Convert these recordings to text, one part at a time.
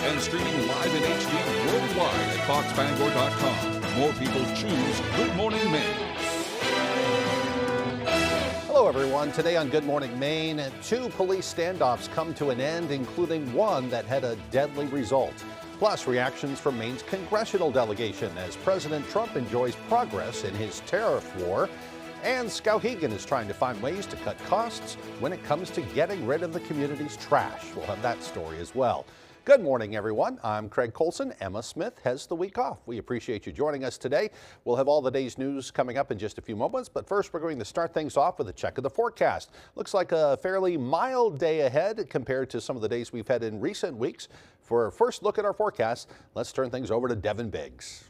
and streaming live in HD worldwide at foxbangor.com. More people choose Good Morning Maine. Hello, everyone. Today on Good Morning Maine, 2 police standoffs come to an end, including one that had a deadly result. Plus, reactions from Maine's congressional delegation as President Trump enjoys progress in his tariff war. And Skowhegan is trying to find ways to cut costs when it comes to getting rid of the community's trash. We'll have that story as well. Good morning, everyone. I'm Craig Colson. Emma Smith has the week off. We appreciate you joining us today. We'll have all the day's news coming up in just a few moments, but first we're going to start things off with a check of the forecast. Looks like a fairly mild day ahead compared to some of the days we've had in recent weeks. For a first look at our forecast, let's turn things over to Devin Biggs.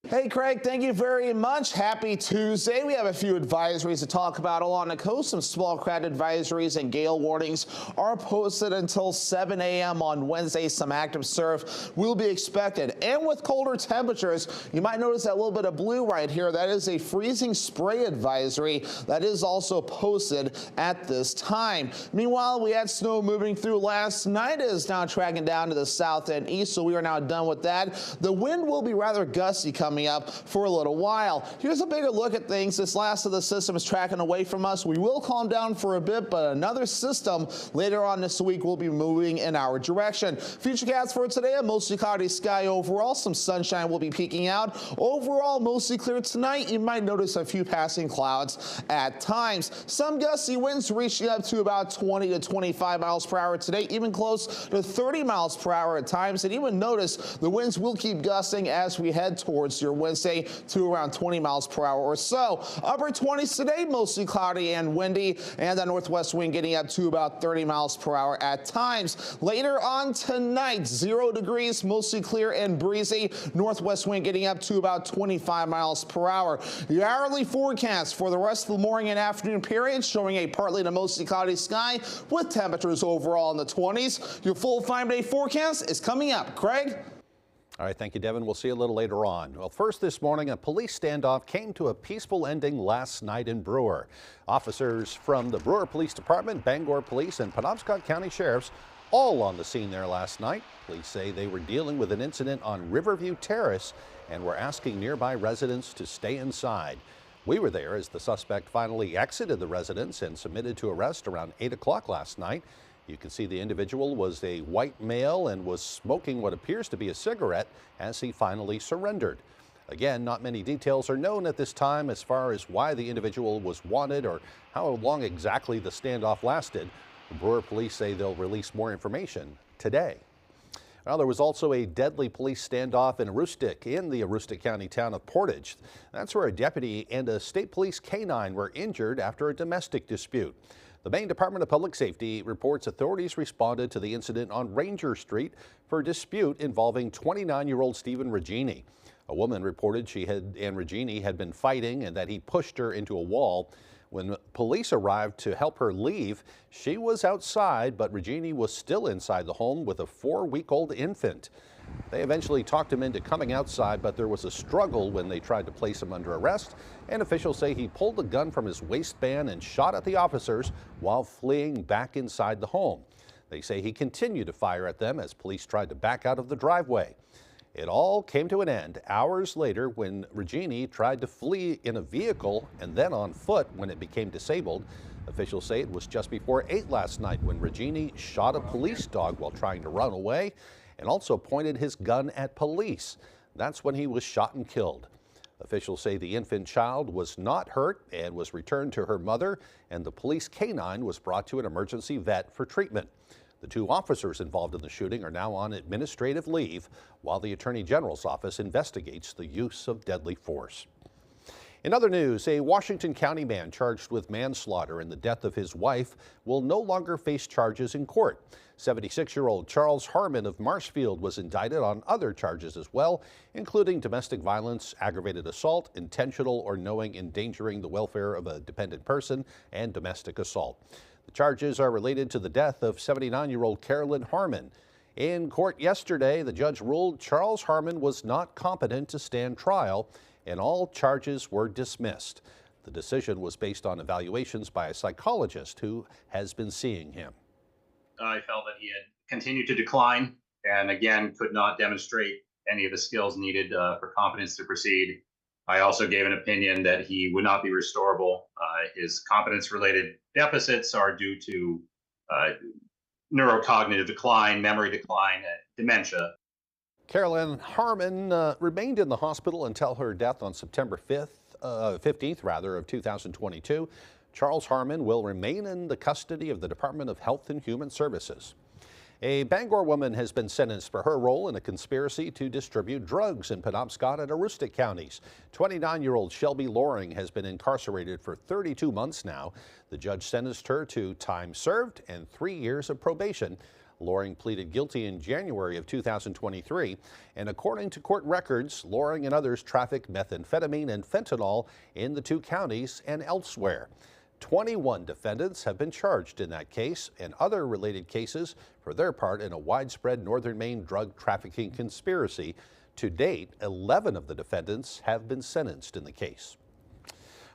Hey, Craig, thank you very much. Happy Tuesday. We have a few advisories to talk about along the coast. Some small craft advisories and gale warnings are posted until 7 a.m. on Wednesday. Some active surf will be expected. And with colder temperatures, you might notice that little bit of blue right here. That is a freezing spray advisory that is also posted at this time. Meanwhile, we had snow moving through last night. It is now tracking down to the south and east, so we are now done with that. The wind will be rather gusty coming up for a little while. Here's a bigger look at things. This last of the system is tracking away from us. We will calm down for a bit, but another system later on this week will be moving in our direction. Futurecast for today, a mostly cloudy sky overall. Some sunshine will be peeking out. Overall, mostly clear tonight. You might notice a few passing clouds at times. Some gusty winds reaching up to about 20 to 25 miles per hour today, even close to 30 miles per hour at times. And even notice the winds will keep gusting as we head towards your Wednesday to around 20 miles per hour or so. Upper 20s today, mostly cloudy and windy, and the northwest wind getting up to about 30 miles per hour at times. Later on tonight, 0 degrees, mostly clear and breezy. Northwest wind getting up to about 25 miles per hour. The hourly forecast for the rest of the morning and afternoon period showing a partly to mostly cloudy sky with temperatures overall in the 20s. Your full 5-day forecast is coming up. Craig? All right, thank you, Devin. We'll see you a little later on. Well, first this morning, a police standoff came to a peaceful ending last night in Brewer. Officers from the Brewer Police Department, Bangor Police, and Penobscot County Sheriffs all on the scene there last night. Police say they were dealing with an incident on Riverview Terrace and were asking nearby residents to stay inside. We were there as the suspect finally exited the residence and submitted to arrest around 8 o'clock last night. You can see the individual was a white male and was smoking what appears to be a cigarette as he finally surrendered. Again, not many details are known at this time as far as why the individual was wanted or how long exactly the standoff lasted. The Brewer police say they'll release more information today. Well, there was also a deadly police standoff in Aroostook in the Aroostook County town of Portage. That's where a deputy and a state police canine were injured after a domestic dispute. The Maine Department of Public Safety reports authorities responded to the incident on Ranger Street for a dispute involving 29-year-old Stephen Regini. A woman reported she and Regini had been fighting and that he pushed her into a wall. When police arrived to help her leave, she was outside, but Regini was still inside the home with a 4-week-old infant. They eventually talked him into coming outside, but there was a struggle when they tried to place him under arrest, and officials say he pulled a gun from his waistband and shot at the officers while fleeing back inside the home. They say he continued to fire at them as police tried to back out of the driveway. It all came to an end hours later when Regini tried to flee in a vehicle and then on foot when it became disabled. Officials say it was just before 8 last night when Regini shot a police dog while trying to run away and also pointed his gun at police. That's when he was shot and killed. Officials say the infant child was not hurt and was returned to her mother, and the police canine was brought to an emergency vet for treatment. The 2 officers involved in the shooting are now on administrative leave while the Attorney General's office investigates the use of deadly force. In other news, a Washington County man charged with manslaughter in the death of his wife will no longer face charges in court. 76-year-old Charles Harmon of Marshfield was indicted on other charges as well, including domestic violence, aggravated assault, intentional or knowing endangering the welfare of a dependent person, and domestic assault. The charges are related to the death of 79-year-old Carolyn Harmon. In court yesterday, the judge ruled Charles Harmon was not competent to stand trial, and all charges were dismissed. The decision was based on evaluations by a psychologist who has been seeing him. I felt that he had continued to decline and again could not demonstrate any of the skills needed for competence to proceed. I also gave an opinion that he would not be restorable. His competence-related deficits are due to neurocognitive decline, memory decline, and dementia. Carolyn Harmon remained in the hospital until her death on September 15th of 2022. Charles Harmon will remain in the custody of the Department of Health and Human Services. A Bangor woman has been sentenced for her role in a conspiracy to distribute drugs in Penobscot and Aroostook counties. 29-year-old Shelby Loring has been incarcerated for 32 months now. The judge sentenced her to time served and 3 years of probation. Loring pleaded guilty in January of 2023, and according to court records, Loring and others trafficked methamphetamine and fentanyl in the two counties and elsewhere. 21 defendants have been charged in that case and other related cases for their part in a widespread northern Maine drug trafficking conspiracy. To date, 11 of the defendants have been sentenced in the case.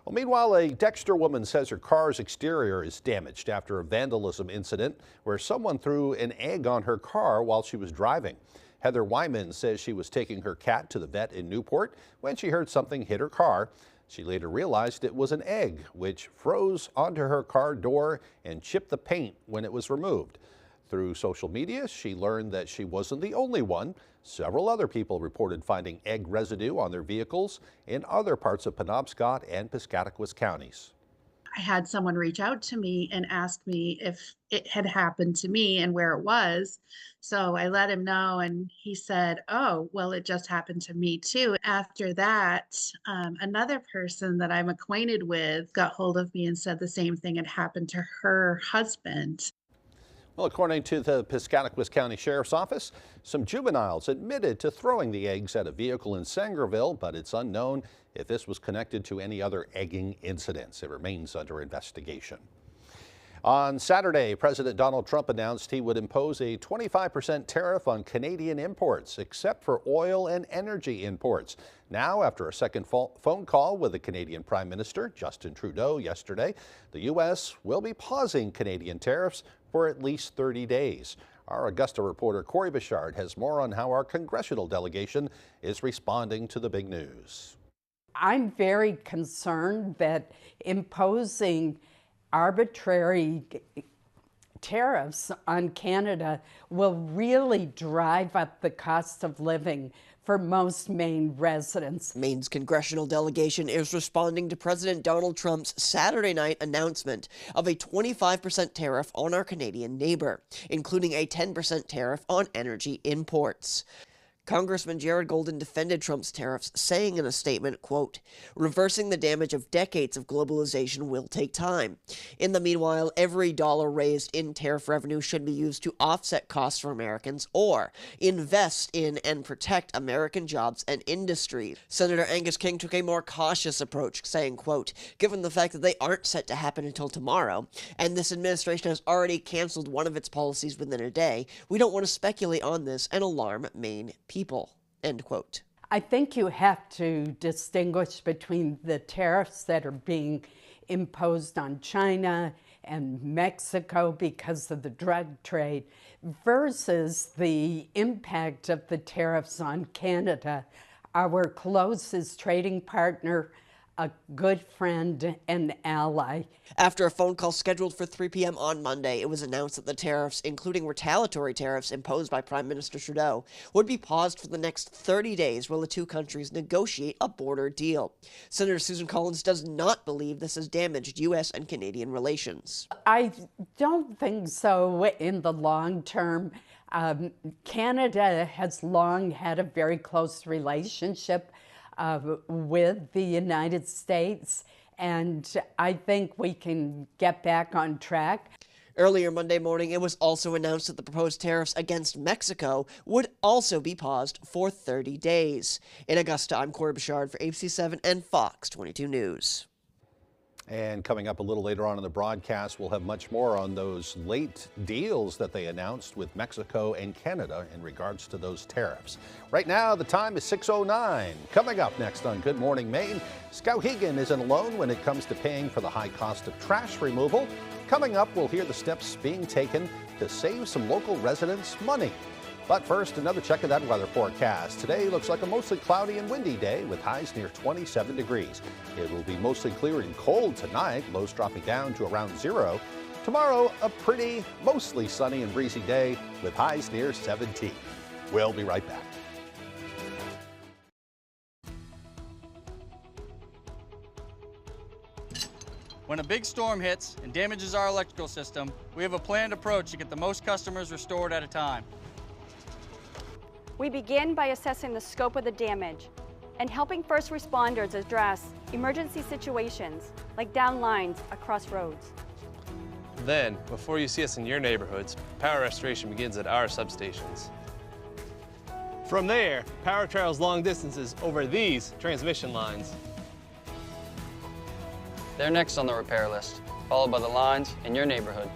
Well, meanwhile, a Dexter woman says her car's exterior is damaged after a vandalism incident where someone threw an egg on her car while she was driving. Heather Wyman says she was taking her cat to the vet in Newport when she heard something hit her car. She later realized it was an egg, which froze onto her car door and chipped the paint when it was removed. Through social media, she learned that she wasn't the only one. Several other people reported finding egg residue on their vehicles in other parts of Penobscot and Piscataquis counties. I had someone reach out to me and ask me if it had happened to me and where it was. So I let him know, and he said, "Oh, well, it just happened to me too." After that, another person that I'm acquainted with got hold of me and said the same thing had happened to her husband. Well, according to the Piscataquis County Sheriff's Office, some juveniles admitted to throwing the eggs at a vehicle in Sangerville, but it's unknown if this was connected to any other egging incidents. It remains under investigation. On Saturday, President Donald Trump announced he would impose a 25% tariff on Canadian imports, except for oil and energy imports. Now, after a second phone call with the Canadian Prime Minister, Justin Trudeau, yesterday, the U.S. will be pausing Canadian tariffs for at least 30 days. Our Augusta reporter Corey Bichard has more on how our congressional delegation is responding to the big news. I'm very concerned that imposing arbitrary tariffs on Canada will really drive up the cost of living for most Maine residents. Maine's congressional delegation is responding to President Donald Trump's Saturday night announcement of a 25% tariff on our Canadian neighbor, including a 10% tariff on energy imports. Congressman Jared Golden defended Trump's tariffs, saying in a statement, quote, "Reversing the damage of decades of globalization will take time. In the meanwhile, every dollar raised in tariff revenue should be used to offset costs for Americans or invest in and protect American jobs and industries." Senator Angus King took a more cautious approach, saying, quote, "Given the fact that they aren't set to happen until tomorrow, and this administration has already canceled one of its policies within a day, we don't want to speculate on this and alarm Maine people." End quote. I think you have to distinguish between the tariffs that are being imposed on China and Mexico because of the drug trade versus the impact of the tariffs on Canada, our closest trading partner, a good friend and ally. After a phone call scheduled for 3 p.m. on Monday, it was announced that the tariffs, including retaliatory tariffs imposed by Prime Minister Trudeau, would be paused for the next 30 days while the two countries negotiate a border deal. Senator Susan Collins does not believe this has damaged U.S. and Canadian relations. I don't think so in the long term. Canada has long had a very close relationship with the United States, and I think we can get back on track. Earlier Monday morning, it was also announced that the proposed tariffs against Mexico would also be paused for 30 days. In Augusta, I'm Corey Bichard for ABC7 and Fox 22 News. And coming up a little later on in the broadcast, we'll have much more on those late deals that they announced with Mexico and Canada in regards to those tariffs. Right now, the time is 6:09. Coming up next on Good Morning Maine, Skowhegan isn't alone when it comes to paying for the high cost of trash removal. Coming up, we'll hear the steps being taken to save some local residents money. But first, another check of that weather forecast. Today looks like a mostly cloudy and windy day with highs near 27 degrees. It will be mostly clear and cold tonight, lows dropping down to around 0. Tomorrow, a pretty, mostly sunny and breezy day with highs near 17. We'll be right back. When a big storm hits and damages our electrical system, we have a planned approach to get the most customers restored at a time. We begin by assessing the scope of the damage and helping first responders address emergency situations like down lines across roads. Then, before you see us in your neighborhoods, power restoration begins at our substations. From there, power travels long distances over these transmission lines. They're next on the repair list, followed by the lines in your neighborhood.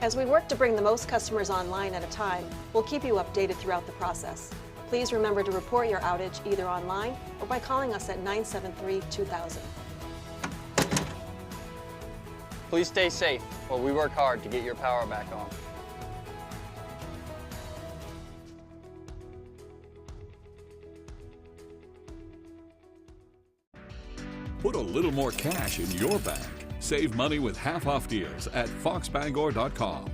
As we work to bring the most customers online at a time, we'll keep you updated throughout the process. Please remember to report your outage either online or by calling us at 973-2000. Please stay safe while we work hard to get your power back on. Put a little more cash in your bank. Save money with half-off deals at foxbangor.com.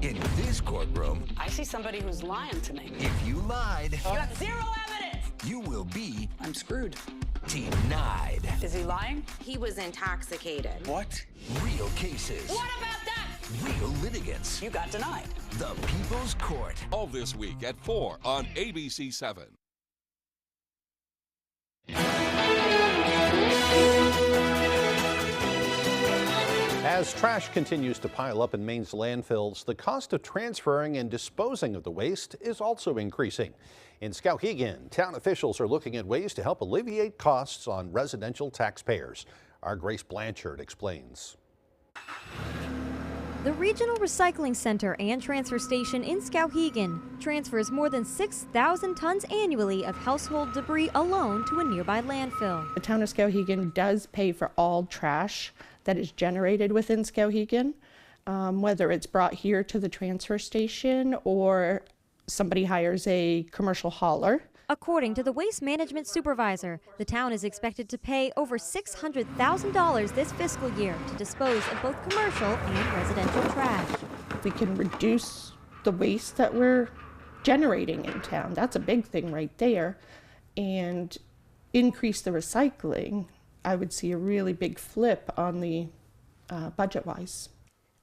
In this courtroom, I see somebody who's lying to me. if you lied, You have zero evidence. you will be I'm screwed. denied. Is he lying? He was intoxicated. What? Real cases. What about that? Real litigants. You got denied. The People's Court. All this week at 4 on ABC 7. As trash continues to pile up in Maine's landfills, the cost of transferring and disposing of the waste is also increasing. In Skowhegan, town officials are looking at ways to help alleviate costs on residential taxpayers. Our Grace Blanchard explains. The Regional Recycling Center and Transfer Station in Skowhegan transfers more than 6,000 tons annually of household debris alone to a nearby landfill. The town of Skowhegan does pay for all trash that is generated within Skowhegan, whether it's brought here to the transfer station or somebody hires a commercial hauler. According to the waste management supervisor, the town is expected to pay over $600,000 this fiscal year to dispose of both commercial and residential trash. We can reduce the waste that we're generating in town. That's a big thing right there. And increase the recycling. I would see a really big flip on the budget-wise.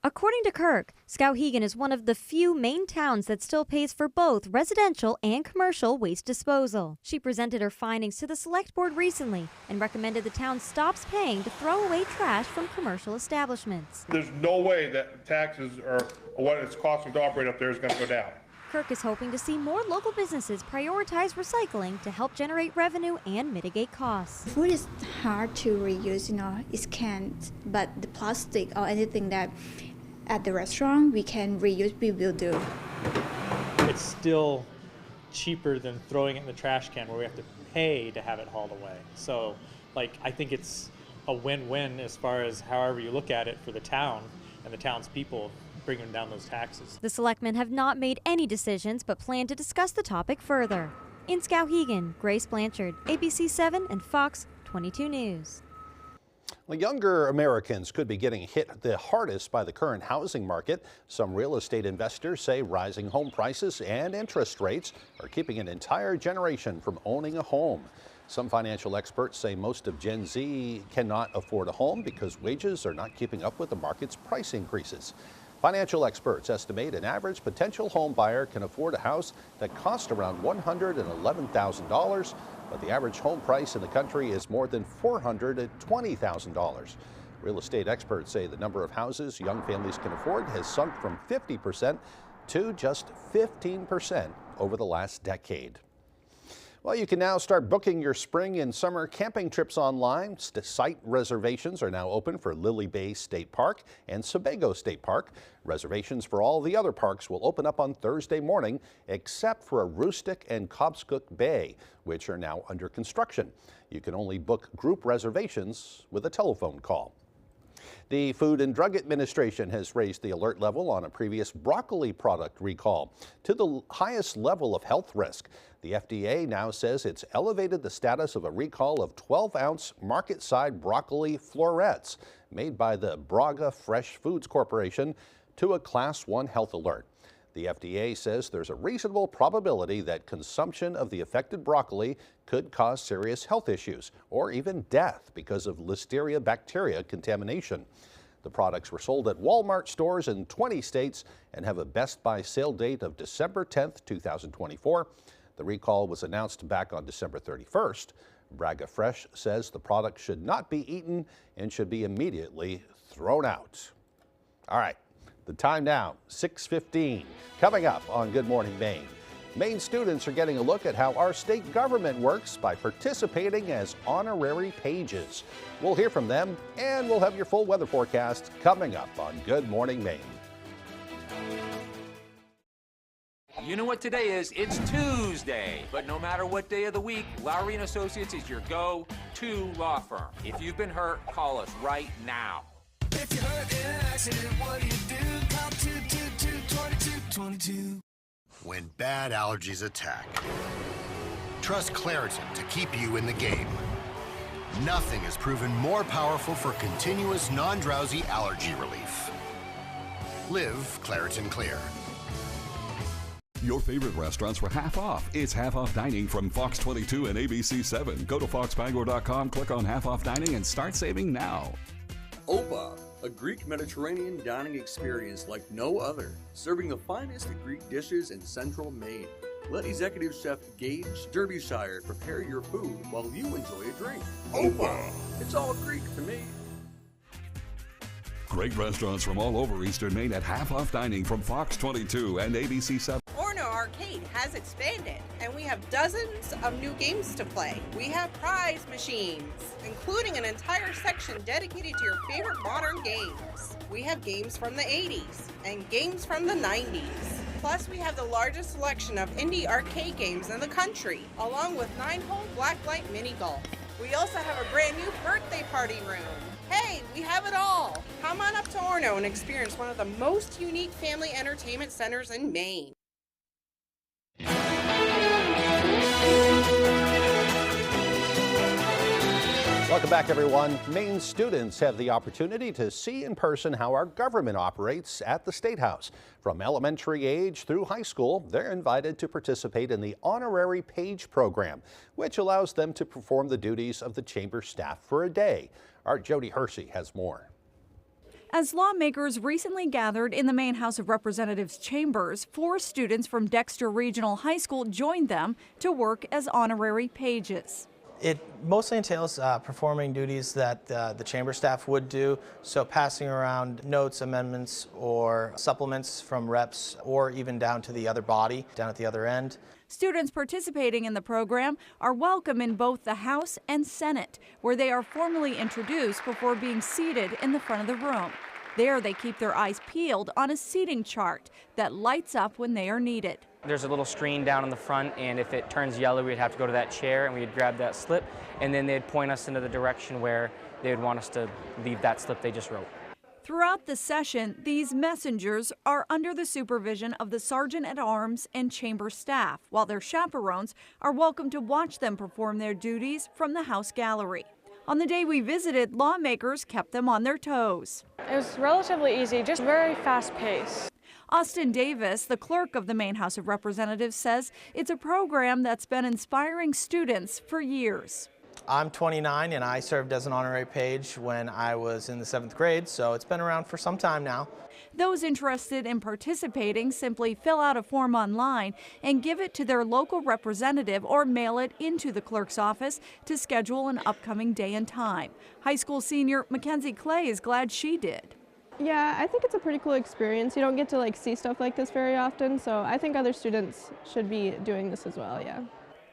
According to Kirk, Skowhegan is one of the few Maine towns that still pays for both residential and commercial waste disposal. She presented her findings to the select board recently and recommended the town stops paying to throw away trash from commercial establishments. There's no way that taxes or what it's costing to operate up there is going to go down. Kirk is hoping to see more local businesses prioritize recycling to help generate revenue and mitigate costs. Food is hard to reuse, it's canned, but the plastic or anything that at the restaurant we can reuse, we will do. It's still cheaper than throwing it in the trash can where we have to pay to have it hauled away. So, I think it's a win-win as far as however you look at it for the town and the townspeople, bringing down those taxes. The selectmen have not made any decisions but plan to discuss the topic further. In Skowhegan, Grace Blanchard, ABC 7 and Fox 22 News. Well, younger Americans could be getting hit the hardest by the current housing market. Some real estate investors say rising home prices and interest rates are keeping an entire generation from owning a home. Some financial experts say most of Gen Z cannot afford a home because wages are not keeping up with the market's price increases. Financial experts estimate an average potential home buyer can afford a house that costs around $111,000, but the average home price in the country is more than $420,000. Real estate experts say the number of houses young families can afford has sunk from 50% to just 15% over the last decade. Well, you can now start booking your spring and summer camping trips online. Site reservations are now open for Lily Bay State Park and Sebago State Park. Reservations for all the other parks will open up on Thursday morning, except for Aroostook and Cobscook Bay, which are now under construction. You can only book group reservations with a telephone call. The Food and Drug Administration has raised the alert level on a previous broccoli product recall to the highest level of health risk. The FDA now says it's elevated the status of a recall of 12-ounce market-side broccoli florets made by the Braga Fresh Foods Corporation to a Class 1 health alert. The FDA says there's a reasonable probability that consumption of the affected broccoli could cause serious health issues or even death because of Listeria bacteria contamination. The products were sold at Walmart stores in 20 states and have a Best Buy sale date of December 10th, 2024. The recall was announced back on December 31st. Braga Fresh says the product should not be eaten and should be immediately thrown out. All right. The time now, 6:15. Coming up on Good Morning Maine. Maine students are getting a look at how our state government works by participating as honorary pages. We'll hear from them, and we'll have your full weather forecast coming up on Good Morning Maine. You know what today is? It's Tuesday. But no matter what day of the week, Lowry & Associates is your go-to law firm. If you've been hurt, call us right now. If you're hurt in an accident, what do you do? Call 222-2222. When bad allergies attack, trust Claritin to keep you in the game. Nothing has proven more powerful for continuous non-drowsy allergy relief. Live Claritin Clear. Your favorite restaurants were half off. It's half off dining from Fox 22 and ABC 7. Go to foxbangor.com, click on half off dining, and start saving now. Opa, a Greek Mediterranean dining experience like no other, serving the finest Greek dishes in central Maine. Let executive chef Gage Derbyshire prepare your food while you enjoy a drink. Opa, it's all Greek to me. Great restaurants from all over Eastern Maine at half off dining from Fox 22 and ABC 7. Orno Arcade has expanded, and we have dozens of new games to play. We have prize machines, including an entire section dedicated to your favorite modern games. We have games from the 80s and games from the 90s. Plus, we have the largest selection of indie arcade games in the country, along with 9-hole blacklight mini golf. We also have a brand new birthday party room. Hey, we have it all. Come on up to Orno and experience one of the most unique family entertainment centers in Maine. Welcome back, everyone. Maine students have the opportunity to see in person how our government operates at the State House. From elementary age through high school, they're invited to participate in the Honorary Page program, which allows them to perform the duties of the chamber staff for a day. Our Jody Hersey has more. As lawmakers recently gathered in the Maine House of Representatives chambers, 4 students from Dexter Regional High School joined them to work as honorary pages. It mostly entails performing duties that the chamber staff would do, so passing around notes, amendments, or supplements from reps, or even down to the other body, down at the other end. Students participating in the program are welcome in both the House and Senate, where they are formally introduced before being seated in the front of the room. There they keep their eyes peeled on a seating chart that lights up when they are needed. There's a little screen down in the front, and if it turns yellow, we'd have to go to that chair and we'd grab that slip, and then they'd point us into the direction where they would want us to leave that slip they just wrote. Throughout the session, these messengers are under the supervision of the Sergeant-at-Arms and chamber staff, while their chaperones are welcome to watch them perform their duties from the House gallery. On the day we visited, lawmakers kept them on their toes. It was relatively easy, just very fast-paced. Austin Davis, the clerk of the Maine House of Representatives, says it's a program that's been inspiring students for years. I'm 29 and I served as an honorary page when I was in the 7th grade, so it's been around for some time now. Those interested in participating simply fill out a form online and give it to their local representative or mail it into the clerk's office to schedule an upcoming day and time. High school senior Mackenzie Clay is glad she did. Yeah, I think it's a pretty cool experience. You don't get to see stuff like this very often, so I think other students should be doing this as well, yeah.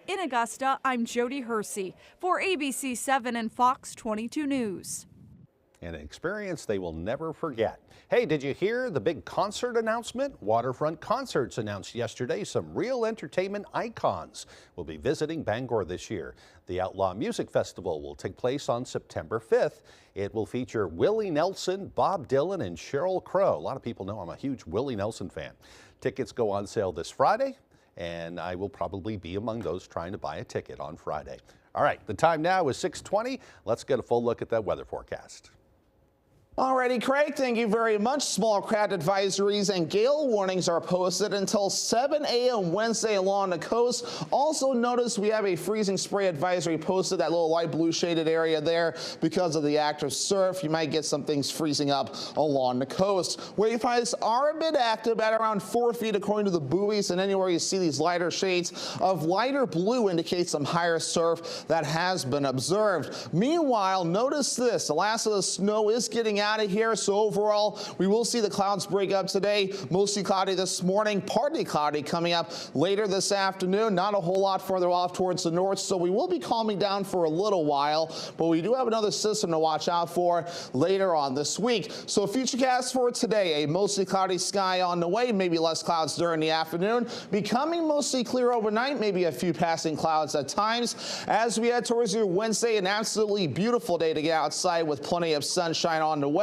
In Augusta, I'm Jody Hersey for ABC 7 and Fox 22 News. and an experience they will never forget. Hey, did you hear the big concert announcement? Waterfront Concerts announced yesterday some real entertainment icons will be visiting Bangor this year. The Outlaw Music Festival will take place on September 5th. It will feature Willie Nelson, Bob Dylan, and Sheryl Crow. A lot of people know I'm a huge Willie Nelson fan. Tickets go on sale this Friday, and I will probably be among those trying to buy a ticket on Friday. All right, the time now is 6:20. Let's get a full look at that weather forecast. Alrighty, Craig, thank you very much. Small craft advisories and gale warnings are posted until 7 a.m. Wednesday along the coast. Also notice we have a freezing spray advisory posted, that little light blue shaded area there, because of the active surf. You might get some things freezing up along the coast. Wave heights are a bit active at around 4 feet according to the buoys, and anywhere you see these lighter shades of lighter blue indicates some higher surf that has been observed. Meanwhile, notice this, the last of the snow is getting out of here, so overall we will see the clouds break up today. Mostly cloudy this morning, partly cloudy coming up later this afternoon. Not a whole lot further off towards the north, so we will be calming down for a little while, but we do have another system to watch out for later on this week. So futurecast for today, a mostly cloudy sky on the way, maybe less clouds during the afternoon, becoming mostly clear overnight, maybe a few passing clouds at times. As we head towards your Wednesday, an absolutely beautiful day to get outside with plenty of sunshine on the way.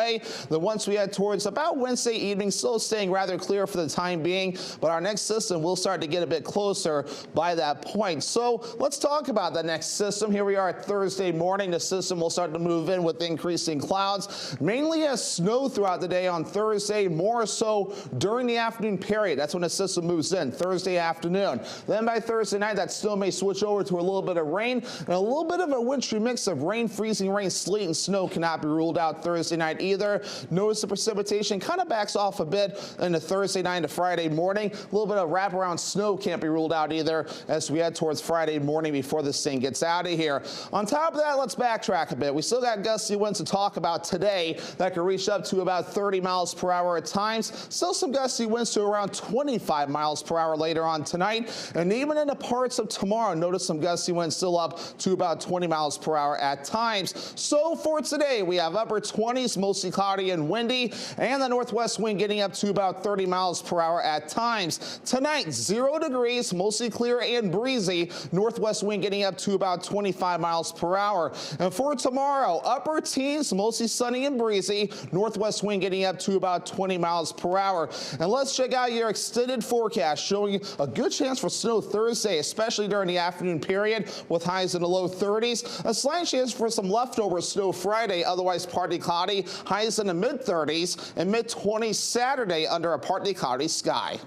Then once we head towards about Wednesday evening, still staying rather clear for the time being, but our next system will start to get a bit closer by that point. So let's talk about the next system. Here we are at Thursday morning. The system will start to move in with increasing clouds, mainly as snow throughout the day on Thursday, more so during the afternoon period. That's when the system moves in, Thursday afternoon. Then by Thursday night, that snow may switch over to a little bit of rain, and a little bit of a wintry mix of rain, freezing rain, sleet, and snow cannot be ruled out Thursday night either. Notice the precipitation kind of backs off a bit in the Thursday night to Friday morning. A little bit of wraparound snow can't be ruled out either as we head towards Friday morning before this thing gets out of here. On top of that, let's backtrack a bit. We still got gusty winds to talk about today that could reach up to about 30 miles per hour at times. Still some gusty winds to around 25 miles per hour later on tonight. And even in the parts of tomorrow, notice some gusty winds still up to about 20 miles per hour at times. So for today, we have upper 20s, mostly cloudy and windy, and the northwest wind getting up to about 30 miles per hour at times. Tonight, 0 degrees, mostly clear and breezy, northwest wind getting up to about 25 miles per hour. And for tomorrow, upper teens, mostly sunny and breezy, northwest wind getting up to about 20 miles per hour. And let's check out your extended forecast showing a good chance for snow Thursday, especially during the afternoon period with highs in the low 30s. A slight chance for some leftover snow Friday, otherwise partly cloudy, highs in the mid-30s and mid-20s Saturday under a partly cloudy sky.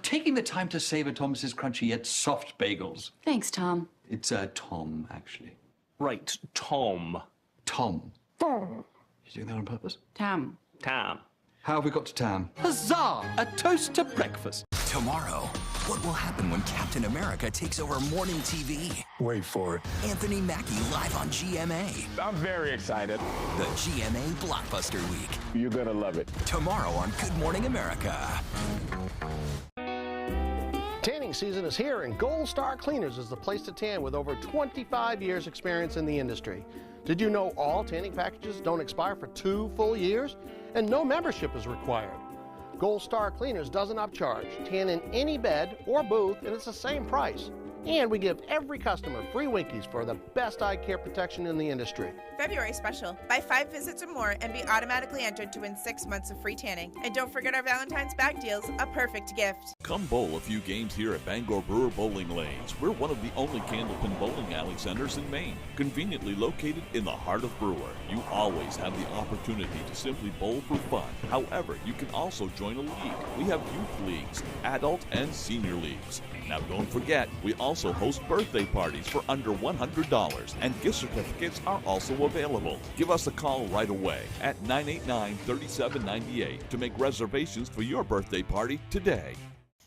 Taking the time to savor Thomas's crunchy yet soft bagels. Thanks, Tom. It's Tom, actually. Right, Tom. Tom. Tom. You doing that on purpose? Tom. Tom. How have we got to town? Huzzah! A toast to breakfast. Tomorrow, what will happen when Captain America takes over morning TV? Wait for it. Anthony Mackie live on GMA. I'm very excited. The GMA Blockbuster Week. You're gonna love it. Tomorrow on Good Morning America. Tanning season is here, and Gold Star Cleaners is the place to tan with over 25 years experience in the industry. Did you know all tanning packages don't expire for 2 full years? And no membership is required. Gold Star Cleaners doesn't upcharge. Tan in any bed or booth, and it's the same price. And we give every customer free Winkies for the best eye care protection in the industry. February special. Buy 5 visits or more and be automatically entered to win 6 months of free tanning. And don't forget our Valentine's bag deals, a perfect gift. Come bowl a few games here at Bangor Brewer Bowling Lanes. We're one of the only candlepin bowling alley centers in Maine, conveniently located in the heart of Brewer. You always have the opportunity to simply bowl for fun. However, you can also join a league. We have youth leagues, adult and senior leagues. Now don't forget, we also host birthday parties for under $100, and gift certificates are also available. Give us a call right away at 989-3798 to make reservations for your birthday party today.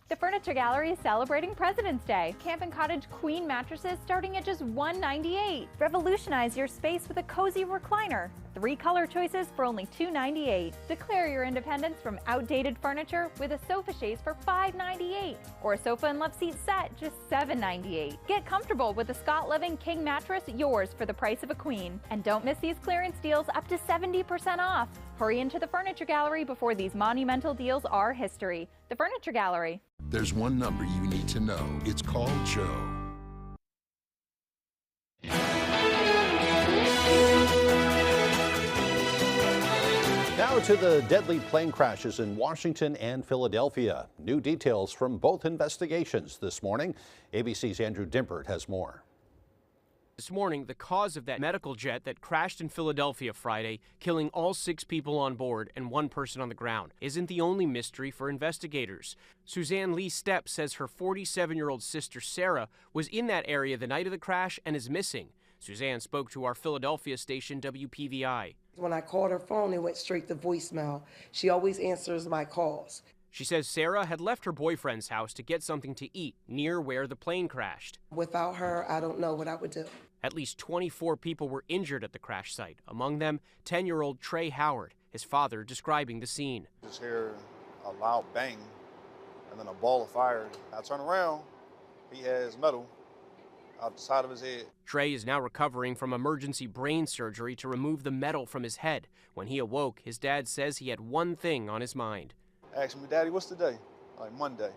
The Furniture Gallery is celebrating President's Day. Camp and Cottage queen mattresses starting at just $198. Revolutionize your space with a cozy recliner. 3 color choices for only $298. Declare your independence from outdated furniture with a sofa chaise for $598, or a sofa and love seat set just $798. Get comfortable with the Scott Living King mattress, yours for the price of a queen. And don't miss these clearance deals up to 70% off. Hurry into the Furniture Gallery before these monumental deals are history. The Furniture Gallery. There's one number you need to know. It's called Joe. Now to the deadly plane crashes in Washington and Philadelphia. New details from both investigations this morning. ABC's Andrew Dimpert has more. This morning, the cause of that medical jet that crashed in Philadelphia Friday, killing all 6 people on board and 1 person on the ground, isn't the only mystery for investigators. Suzanne Lee Stepp says her 47-year-old sister Sarah was in that area the night of the crash and is missing. Suzanne spoke to our Philadelphia station WPVI. When I called her phone, it went straight to voicemail. She always answers my calls. She says Sarah had left her boyfriend's house to get something to eat near where the plane crashed. Without her, I don't know what I would do. At least 24 people were injured at the crash site, among them 10-year-old Trey Howard, his father describing the scene. Just hear a loud bang and then a ball of fire. I turn around, he has metal out the side of his head. Trey is now recovering from emergency brain surgery to remove the metal from his head. When he awoke, his dad says he had one thing on his mind. Asked me, Daddy, what's today? Like Monday.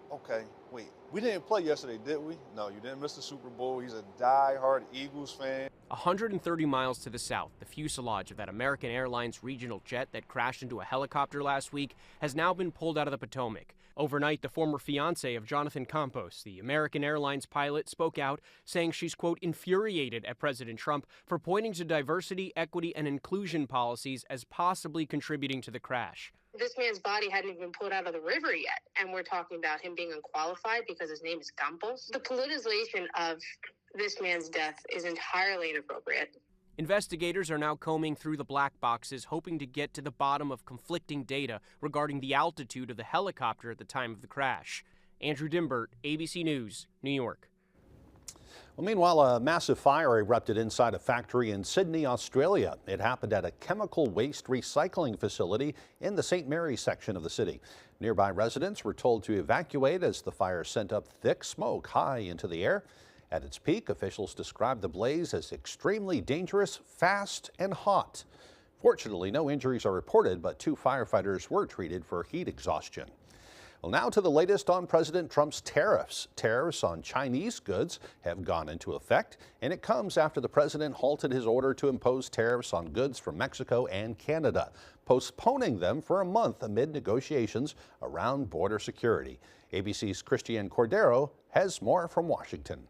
Okay, wait, we didn't play yesterday, did we? No, you didn't miss the Super Bowl. He's a die-hard Eagles fan. 130 miles to the south, the fuselage of that American Airlines regional jet that crashed into a helicopter last week has now been pulled out of the Potomac. Overnight, the former fiancé of Jonathan Campos, the American Airlines pilot, spoke out, saying she's, quote, infuriated at President Trump for pointing to diversity, equity, and inclusion policies as possibly contributing to the crash. This man's body hadn't even been pulled out of the river yet, and we're talking about him being unqualified because his name is Campos. The politicization of this man's death is entirely inappropriate. Investigators are now combing through the black boxes, hoping to get to the bottom of conflicting data regarding the altitude of the helicopter at the time of the crash. Andrew Dimbert, ABC News, New York. Well, meanwhile, a massive fire erupted inside a factory in Sydney, Australia. It happened at a chemical waste recycling facility in the St. Mary's section of the city. Nearby residents were told to evacuate as the fire sent up thick smoke high into the air. At its peak, officials described the blaze as extremely dangerous, fast, and hot. Fortunately, no injuries are reported, but 2 firefighters were treated for heat exhaustion. Well, now to the latest on President Trump's tariffs. Tariffs on Chinese goods have gone into effect, and it comes after the president halted his order to impose tariffs on goods from Mexico and Canada, postponing them for a month amid negotiations around border security. ABC's Christiane Cordero has more from Washington.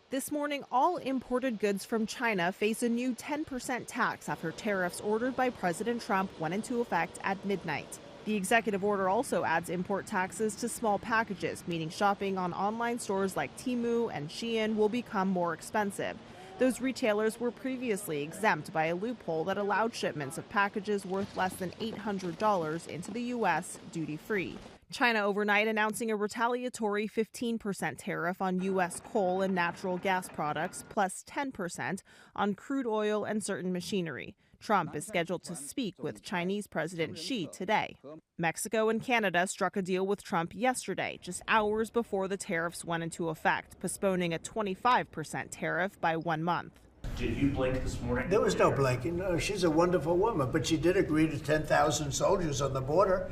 This morning, all imported goods from China face a new 10% tax after tariffs ordered by President Trump went into effect at midnight. The executive order also adds import taxes to small packages, meaning shopping on online stores like Temu and Shein will become more expensive. Those retailers were previously exempt by a loophole that allowed shipments of packages worth less than $800 into the U.S. duty-free. China overnight announcing a retaliatory 15% tariff on U.S. coal and natural gas products, plus 10% on crude oil and certain machinery. Trump is scheduled to speak with Chinese President Xi today. Mexico and Canada struck a deal with Trump yesterday, just hours before the tariffs went into effect, postponing a 25% tariff by 1 month. Did you blink this morning? There was no blinking. No, she's a wonderful woman, but she did agree to 10,000 soldiers on the border.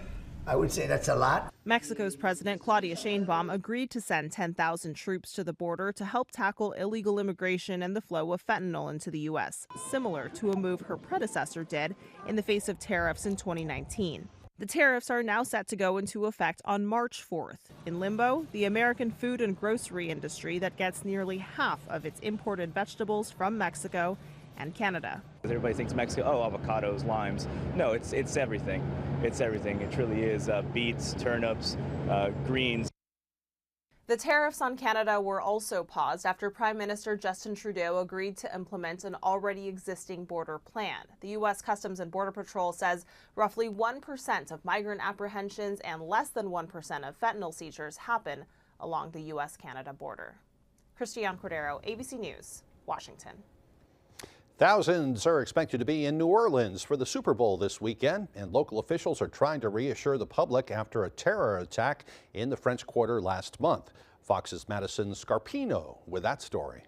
I would say that's a lot. Mexico's President Claudia Sheinbaum agreed to send 10,000 troops to the border to help tackle illegal immigration and the flow of fentanyl into the U.S., similar to a move her predecessor did in the face of tariffs in 2019. The tariffs are now set to go into effect on March 4th. In limbo, the American food and grocery industry that gets nearly half of its imported vegetables from Mexico and Canada. Everybody thinks Mexico, oh, avocados, limes. No, it's everything. It's everything. It truly is beets, turnips, greens. The tariffs on Canada were also paused after Prime Minister Justin Trudeau agreed to implement an already existing border plan. The U.S. Customs and Border Patrol says roughly 1% of migrant apprehensions and less than 1% of fentanyl seizures happen along the U.S.-Canada border. Christiane Cordero, ABC News, Washington. Thousands are expected to be in New Orleans for the Super Bowl this weekend, and local officials are trying to reassure the public after a terror attack in the French Quarter last month. Fox's Madison Scarpino with that story.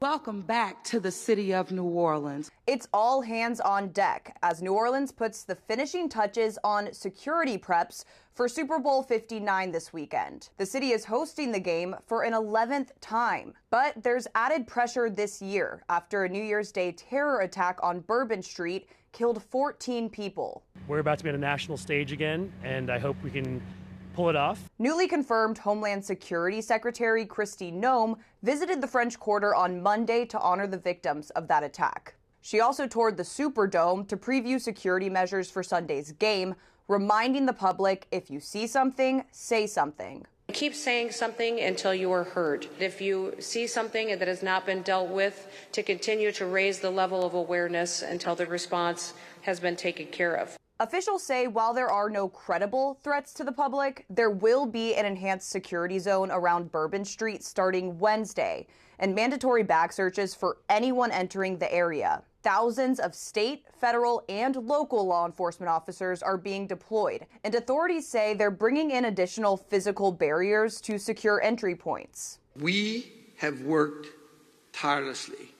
Welcome back to the city of New Orleans. It's all hands on deck as New Orleans puts the finishing touches on security preps for Super Bowl 59 this weekend. The city is hosting the game for an 11th time, but there's added pressure this year after a New Year's Day terror attack on Bourbon Street killed 14 people. We're about to be on a national stage again, and I hope we can pull it off. Newly confirmed Homeland Security Secretary Kristi Noem visited the French Quarter on Monday to honor the victims of that attack. She also toured the Superdome to preview security measures for Sunday's game, reminding the public, if you see something, say something. Keep saying something until you are heard. If you see something that has not been dealt with, to continue to raise the level of awareness until the response has been taken care of. Officials say while there are no credible threats to the public, there will be an enhanced security zone around Bourbon Street starting Wednesday, and mandatory bag searches for anyone entering the area. Thousands of state, federal, and local law enforcement officers are being deployed, and authorities say they're bringing in additional physical barriers to secure entry points. We have worked tirelessly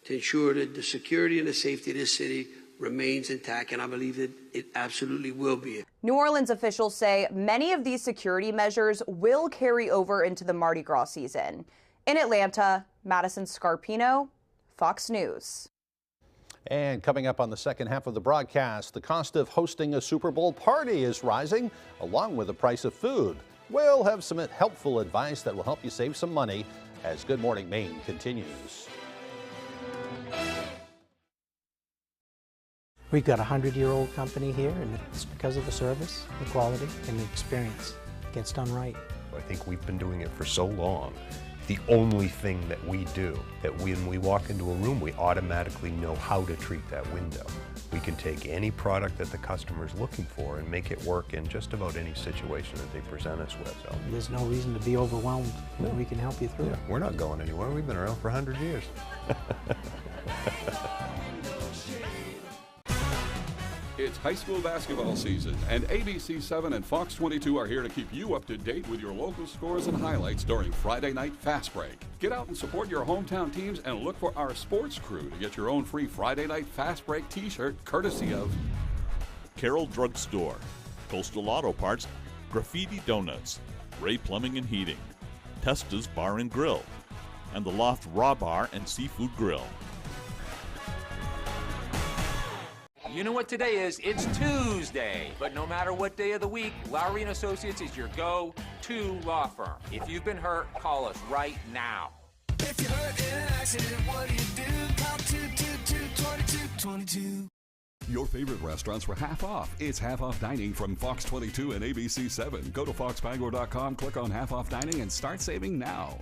to ensure that the security and the safety of this city remains intact, and I believe that it absolutely will be. New Orleans officials say many of these security measures will carry over into the Mardi Gras season. In Atlanta, Madison Scarpino, Fox News. And coming up on the second half of the broadcast, the cost of hosting a Super Bowl party is rising, along with the price of food. We'll have some helpful advice that will help you save some money as Good Morning Maine continues. We've got a 100-year-old company here, and it's because of the service, the quality, and the experience. It gets done right. I think we've been doing it for so long. The only thing that we do, that when we walk into a room, we automatically know how to treat that window. We can take any product that the customer's looking for and make it work in just about any situation that they present us with. So There's no reason to be overwhelmed. No. We can help you through it. We're not going anywhere. We've been around for 100 years. It's high school basketball season, and ABC 7 and Fox 22 are here to keep you up to date with your local scores and highlights during Friday Night Fast Break. Get out and support your hometown teams and look for our sports crew to get your own free Friday Night Fast Break t-shirt courtesy of Carroll Drug Store, Coastal Auto Parts, Graffiti Donuts, Ray Plumbing and Heating, Testa's Bar and Grill, and the Loft Raw Bar and Seafood Grill. You know what today is? It's Tuesday. But no matter what day of the week, Lowry & Associates is your go-to law firm. If you've been hurt, call us right now. If you're hurt in an accident, what do you do? Call 222-2222. Your favorite restaurants were half off. It's half off dining from Fox 22 and ABC 7. Go to foxbangor.com, click on half off dining, and start saving now.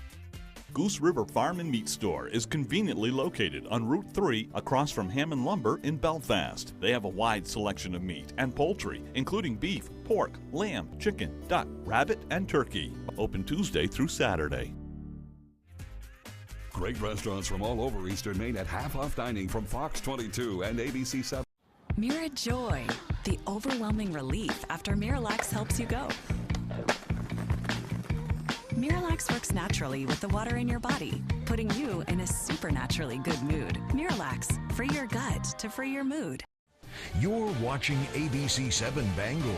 Goose River Farm and Meat Store is conveniently located on Route 3 across from Hammond Lumber in Belfast. They have a wide selection of meat and poultry, including beef, pork, lamb, chicken, duck, rabbit, and turkey. Open Tuesday through Saturday. Great restaurants from all over Eastern Maine at half off dining from Fox 22 and ABC 7. Mirajoy, the overwhelming relief after Miralax helps you go. Miralax works naturally with the water in your body, putting you in a supernaturally good mood. Miralax, free your gut to free your mood. You're watching ABC 7 Bangor.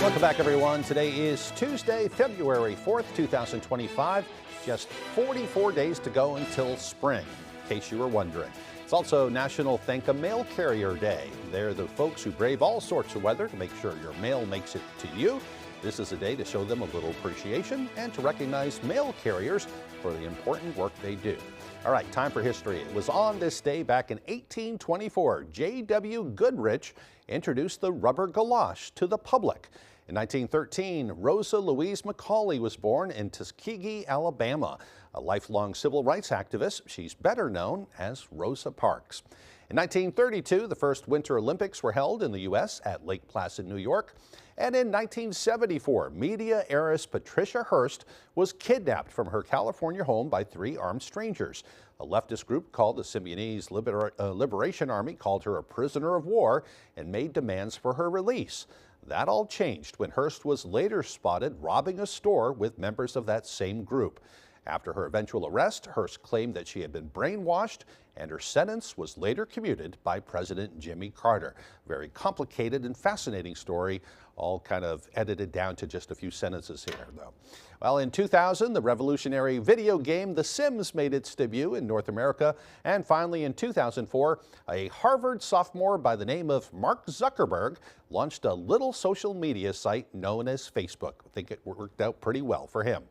Welcome back, everyone. Today is Tuesday, February 4th, 2025. Just 44 days to go until spring, in case you were wondering. It's also National Thank a Mail Carrier Day. They're the folks who brave all sorts of weather to make sure your mail makes it to you. This is a day to show them a little appreciation and to recognize mail carriers for the important work they do. All right, time for history. It was on this day back in 1824, J.W. Goodrich introduced the rubber galosh to the public. In 1913, Rosa Louise McCauley was born in Tuskegee, Alabama. A lifelong civil rights activist, she's better known as Rosa Parks. In 1932, the first Winter Olympics were held in the U.S. at Lake Placid, New York. And in 1974, media heiress Patricia Hearst was kidnapped from her California home by 3 armed strangers. A leftist group called the Symbionese Liberation Army called her a prisoner of war and made demands for her release. That all changed when Hearst was later spotted robbing a store with members of that same group. After her eventual arrest, Hearst claimed that she had been brainwashed, and her sentence was later commuted by President Jimmy Carter. Very complicated and fascinating story, all kind of edited down to just a few sentences here, though. Well, in 2000, the revolutionary video game The Sims made its debut in North America. And finally, in 2004, a Harvard sophomore by the name of Mark Zuckerberg launched a little social media site known as Facebook. I think it worked out pretty well for him.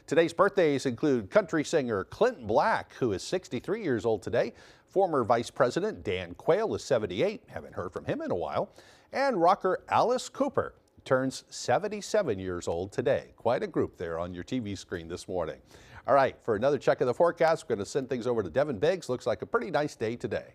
Today's birthdays include country singer Clint Black, who is 63 years old today. Former Vice President Dan Quayle is 78. Haven't heard from him in a while. And rocker Alice Cooper turns 77 years old today. Quite a group there on your TV screen this morning. All right, for another check of the forecast, we're going to send things over to Devin Biggs. Looks like a pretty nice day today.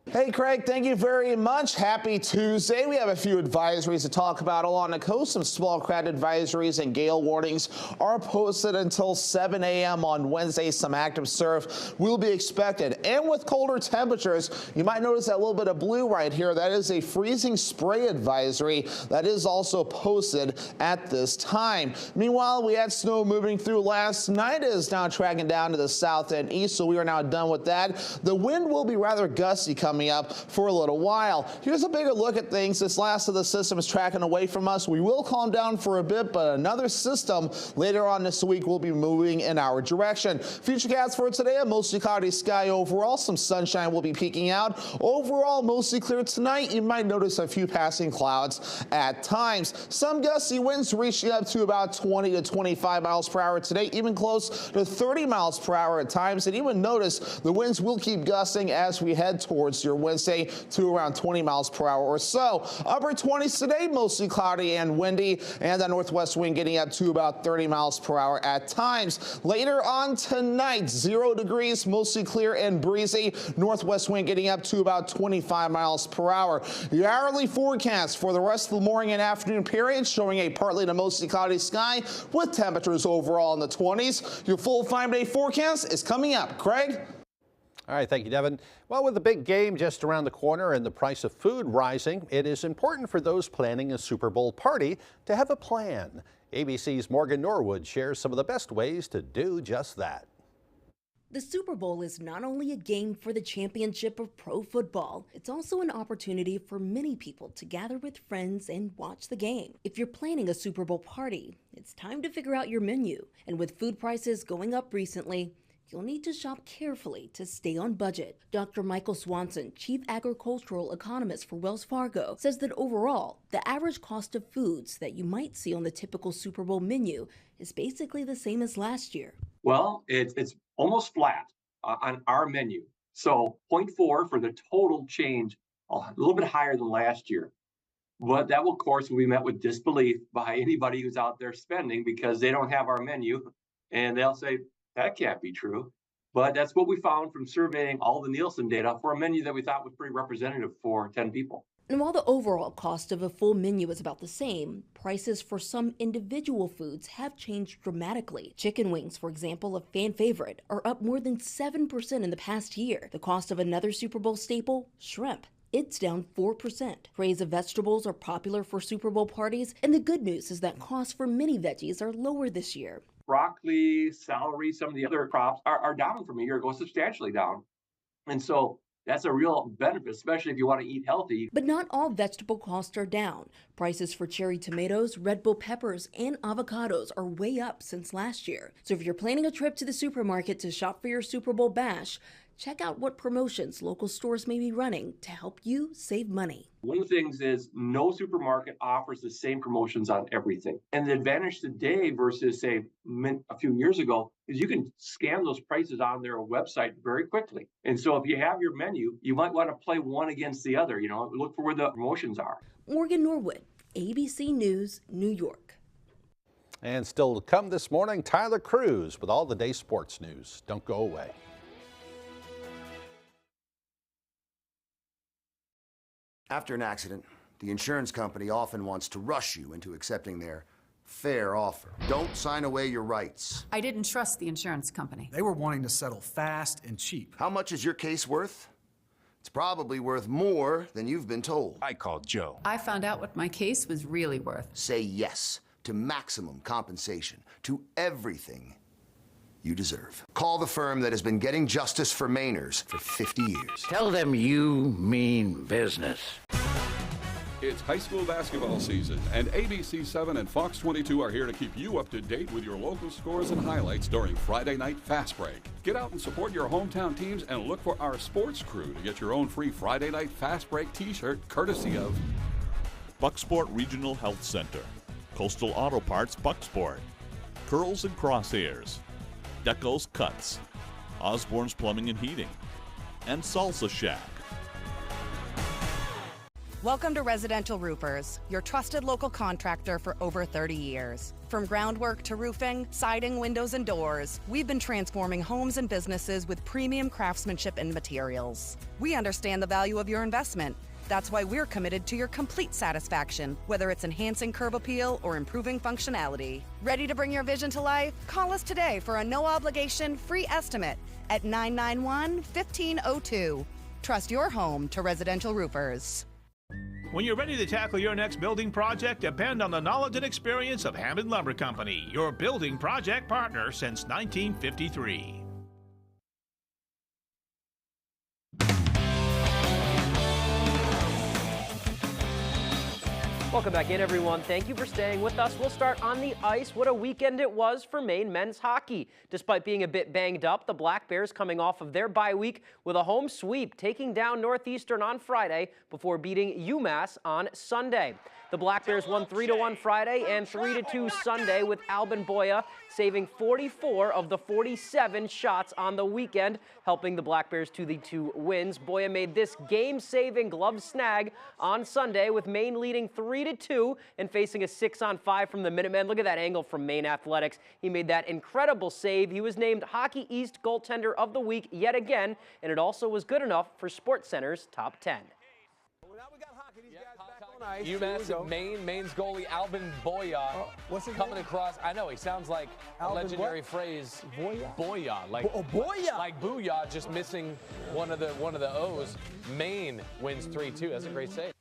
Hey, Craig, thank you very much. Happy Tuesday. We have a few advisories to talk about along the coast. Some small craft advisories and gale warnings are posted until 7 a.m. on Wednesday. Some active surf will be expected. And with colder temperatures, you might notice that little bit of blue right here. That is a freezing spray advisory that is also posted at this time. Meanwhile, we had snow moving through last night. It is now tracking down to the south and east, so we are now done with that. The wind will be rather gusty coming up for a little while. Here's a bigger look at things. This last of the system is tracking away from us. We will calm down for a bit, but another system later on this week will be moving in our direction. Futurecast for today, a mostly cloudy sky overall. Some sunshine will be peeking out. Overall, mostly clear tonight. You might notice a few passing clouds at times. Some gusty winds reaching up to about 20 to 25 miles per hour today, even close to 30 miles per hour at times. And even notice the winds will keep gusting as we head towards your Wednesday to around 20 miles per hour or so. Upper 20s today, mostly cloudy and windy, and the northwest wind getting up to about 30 miles per hour at times. Later on tonight, 0 degrees, mostly clear and breezy. Northwest wind getting up to about 25 miles per hour. The hourly forecast for the rest of the morning and afternoon period showing a partly to mostly cloudy sky with temperatures overall in the 20s. Your full 5-day forecast is coming up. Craig? All right, thank you, Devin. Well, with the big game just around the corner and the price of food rising, it is important for those planning a Super Bowl party to have a plan. ABC's Morgan Norwood shares some of the best ways to do just that. The Super Bowl is not only a game for the championship of pro football, it's also an opportunity for many people to gather with friends and watch the game. If you're planning a Super Bowl party, it's time to figure out your menu. And with food prices going up recently, you'll need to shop carefully to stay on budget. Dr. Michael Swanson, Chief Agricultural Economist for Wells Fargo, says that overall, the average cost of foods that you might see on the typical Super Bowl menu is basically the same as last year. Well, it's almost flat on our menu. So 0.4 for the total change, a little bit higher than last year. But that will, of course, be met with disbelief by anybody who's out there spending because they don't have our menu, and they'll say, that can't be true. But that's what we found from surveying all the Nielsen data for a menu that we thought was pretty representative for 10 people. And while the overall cost of a full menu is about the same, prices for some individual foods have changed dramatically. Chicken wings, for example, a fan favorite, are up more than 7% in the past year. The cost of another Super Bowl staple, shrimp, it's down 4%. Trays of vegetables are popular for Super Bowl parties, and the good news is that costs for many veggies are lower this year. Broccoli, celery, some of the other crops are down from a year ago, substantially down. And so that's a real benefit, especially if you want to eat healthy. But not all vegetable costs are down. Prices for cherry tomatoes, red bell peppers, and avocados are way up since last year. So if you're planning a trip to the supermarket to shop for your Super Bowl bash, Check out what promotions local stores may be running to help you save money. One of the things is no supermarket offers the same promotions on everything. And the advantage today versus, say, a few years ago is you can scan those prices on their website very quickly. And so if you have your menu, you might want to play one against the other, look for where the promotions are. Morgan Norwood, ABC News, New York. And still to come this morning, Tyler Cruz with all the day sports news. Don't go away. After an accident, the insurance company often wants to rush you into accepting their fair offer. Don't sign away your rights. I didn't trust the insurance company. They were wanting to settle fast and cheap. How much is your case worth? It's probably worth more than you've been told. I called Joe. I found out what my case was really worth. Say yes to maximum compensation, to everything you deserve. Call the firm that has been getting justice for Mainers for 50 years. Tell them you mean business. It's high school basketball season, and ABC 7 and Fox 22 are here to keep you up to date with your local scores and highlights during Friday Night Fast Break. Get out and support your hometown teams and look for our sports crew to get your own free Friday Night Fast Break t-shirt courtesy of Bucksport Regional Health Center, Coastal Auto Parts Bucksport, Curls and Crosshairs, Deco's Cuts, Osborne's Plumbing and Heating, and Salsa Shack. Welcome to Residential Roofers, your trusted local contractor for over 30 years. From groundwork to roofing, siding, windows, and doors, we've been transforming homes and businesses with premium craftsmanship and materials. We understand the value of your investment. That's why we're committed to your complete satisfaction, whether it's enhancing curb appeal or improving functionality. Ready to bring your vision to life? Call us today for a no-obligation free estimate at 991-1502. Trust your home to Residential Roofers. When you're ready to tackle your next building project, depend on the knowledge and experience of Hammond Lumber Company, your building project partner since 1953. Welcome back in, everyone. Thank you for staying with us. We'll start on the ice. What a weekend it was for Maine men's hockey. Despite being a bit banged up, the Black Bears coming off of their bye week with a home sweep, taking down Northeastern on Friday before beating UMass on Sunday. The Black Bears won 3-1 Friday and 3-2 Sunday, with Albin Boya saving 44 of the 47 shots on the weekend, helping the Black Bears to the 2 wins. Boya made this game-saving glove snag on Sunday, with Maine leading 3-2 and facing a 6-on-5 from the Minutemen. Look at that angle from Maine Athletics. He made that incredible save. He was named Hockey East Goaltender of the Week yet again, and it also was good enough for SportsCenter's Top 10. UMass and Maine's goalie Albin Boya coming across. I know, he sounds like a legendary phrase. Boya. Like Boya. Like booyah, just missing one of the O's. Maine wins 3-2. That's a great save.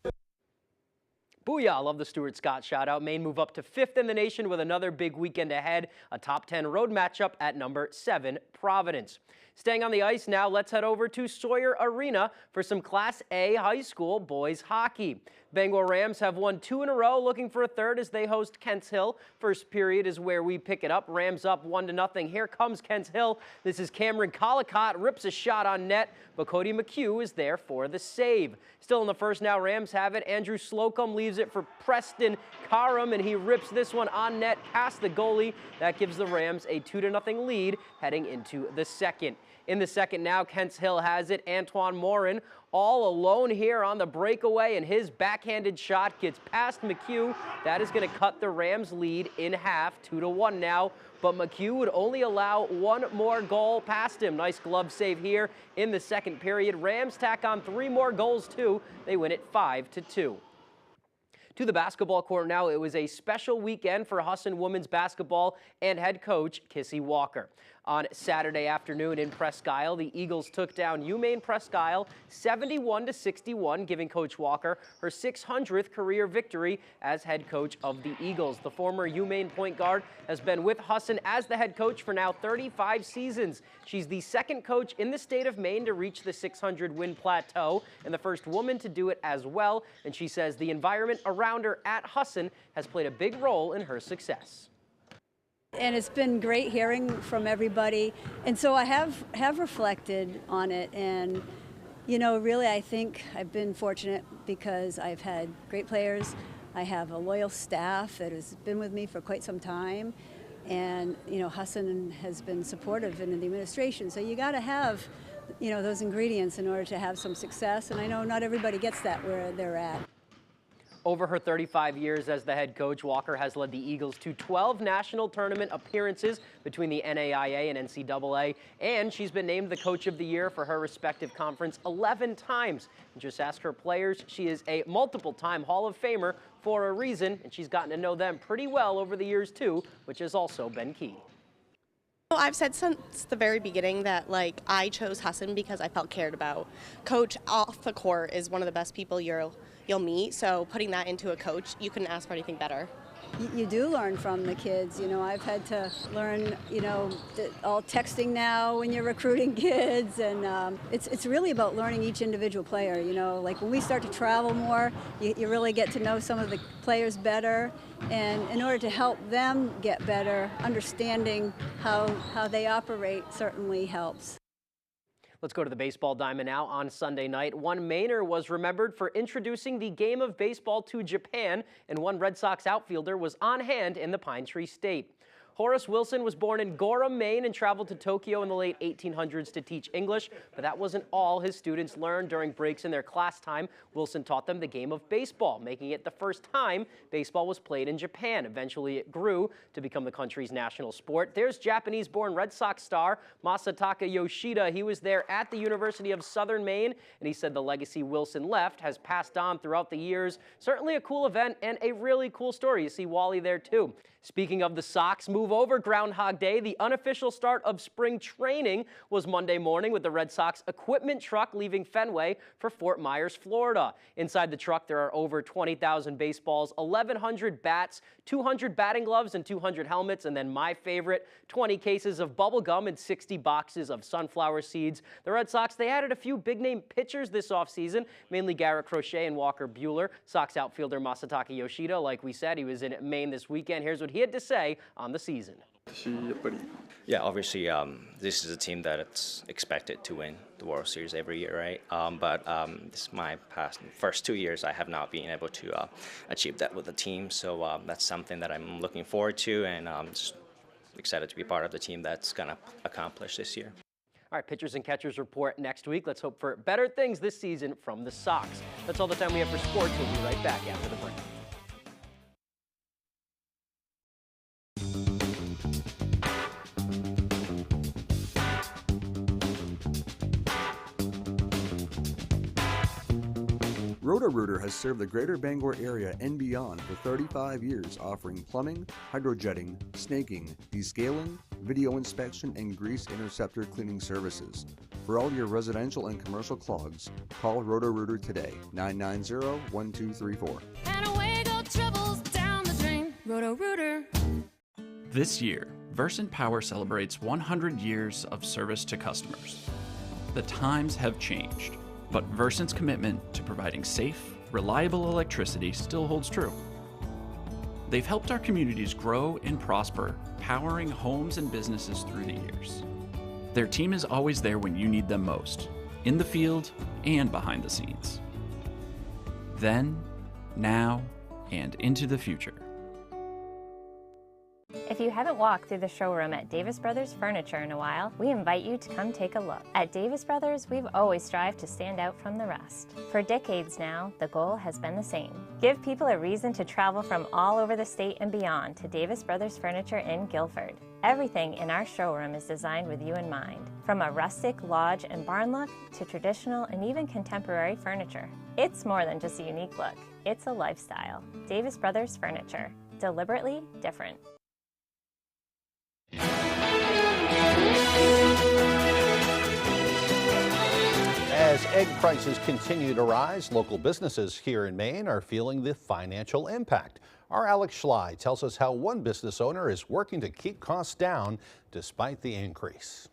Booyah, I love the Stuart Scott shout out. Maine move up to 5th in the nation with another big weekend ahead. A top 10 road matchup at number 7, Providence. Staying on the ice now, let's head over to Sawyer Arena for some Class A high school boys hockey. Bangor Rams have won 2 in a row, looking for a third as they host Kents Hill. First period is where we pick it up. Rams up 1-0. Here comes Kents Hill. This is Cameron Collicott, rips a shot on net, but Cody McHugh is there for the save. Still in the first now, Rams have it. Andrew Slocum leaves it for Preston Karam, and he rips this one on net past the goalie. That gives the Rams a 2-0 lead heading into the second. In the second now, Kents Hill has it. Antoine Morin all alone here on the breakaway, and his backhanded shot gets past McHugh. That is going to cut the Rams' lead in half, 2-1 now. But McHugh would only allow one more goal past him. Nice glove save here in the second period. Rams tack on 3 more goals too. They win it 5-2. To the basketball court now. It was a special weekend for Husson women's basketball and head coach Kissy Walker. On Saturday afternoon in Presque Isle, the Eagles took down UMaine Presque Isle 71-61, giving Coach Walker her 600th career victory as head coach of the Eagles. The former UMaine point guard has been with Husson as the head coach for now 35 seasons. She's the second coach in the state of Maine to reach the 600-win plateau and the first woman to do it as well. And she says the environment around her at Husson has played a big role in her success. And it's been great hearing from everybody. And so I have reflected on it. And, you know, really, I think I've been fortunate because I've had great players. I have a loyal staff that has been with me for quite some time. And, you know, Hassan has been supportive in the administration. So you got to have, you know, those ingredients in order to have some success. And I know not everybody gets that where they're at. Over her 35 years as the head coach, Walker has led the Eagles to 12 national tournament appearances between the NAIA and NCAA, and she's been named the Coach of the Year for her respective conference 11 times. And just ask her players, she is a multiple-time Hall of Famer for a reason, and she's gotten to know them pretty well over the years too, which has also been key. Well, I've said since the very beginning that, like, I chose Hassan because I felt cared about. Coach off the court is one of the best people you'll meet, so putting that into a coach, you couldn't ask for anything better. You do learn from the kids. You know, I've had to learn, you know, all texting now when you're recruiting kids, and it's really about learning each individual player. You know, like when we start to travel more, you really get to know some of the players better, and in order to help them get better, understanding how they operate certainly helps. Let's go to the baseball diamond now. On Sunday night, one Mainer was remembered for introducing the game of baseball to Japan, and one Red Sox outfielder was on hand in the Pine Tree State. Horace Wilson was born in Gorham, Maine, and traveled to Tokyo in the late 1800s to teach English, but that wasn't all his students learned during breaks in their class time. Wilson taught them the game of baseball, making it the first time baseball was played in Japan. Eventually, it grew to become the country's national sport. There's Japanese-born Red Sox star Masataka Yoshida. He was there at the University of Southern Maine, and he said the legacy Wilson left has passed on throughout the years. Certainly a cool event and a really cool story. You see Wally there, too. Speaking of the Sox, move over Groundhog Day. The unofficial start of spring training was Monday morning with the Red Sox equipment truck leaving Fenway for Fort Myers, Florida. Inside the truck, there are over 20,000 baseballs, 1,100 bats, 200 batting gloves, and 200 helmets, and then my favorite, 20 cases of bubble gum and 60 boxes of sunflower seeds. The Red Sox, they added a few big-name pitchers this offseason, mainly Garrett Crochet and Walker Buehler. Sox outfielder Masataka Yoshida, like we said, he was in Maine this weekend. Here's what he had to say on the season. Yeah, obviously, this is a team that it's expected to win the World Series every year, right? But this is my first 2 years, I have not been able to achieve that with the team. So that's something that I'm looking forward to, and I'm just excited to be part of the team that's going to accomplish this year. All right, pitchers and catchers report next week. Let's hope for better things this season from the Sox. That's all the time we have for sports. We'll be right back after the break. Roto-Rooter has served the greater Bangor area and beyond for 35 years, offering plumbing, hydrojetting, snaking, descaling, video inspection, and grease interceptor cleaning services. For all your residential and commercial clogs, call Roto-Rooter today, 990-1234. And away go troubles down the drain. Roto-Rooter. This year, Versant Power celebrates 100 years of service to customers. The times have changed, but Versant's commitment to providing safe, reliable electricity still holds true. They've helped our communities grow and prosper, powering homes and businesses through the years. Their team is always there when you need them most, in the field and behind the scenes. Then, now, and into the future. If you haven't walked through the showroom at Davis Brothers Furniture in a while, we invite you to come take a look. At Davis Brothers, we've always strived to stand out from the rest. For decades now, the goal has been the same. Give people a reason to travel from all over the state and beyond to Davis Brothers Furniture in Guilford. Everything in our showroom is designed with you in mind, from a rustic lodge and barn look to traditional and even contemporary furniture. It's more than just a unique look, it's a lifestyle. Davis Brothers Furniture, deliberately different. As egg prices continue to rise, local businesses here in Maine are feeling the financial impact. Our Alex Schley tells us how one business owner is working to keep costs down despite the increase.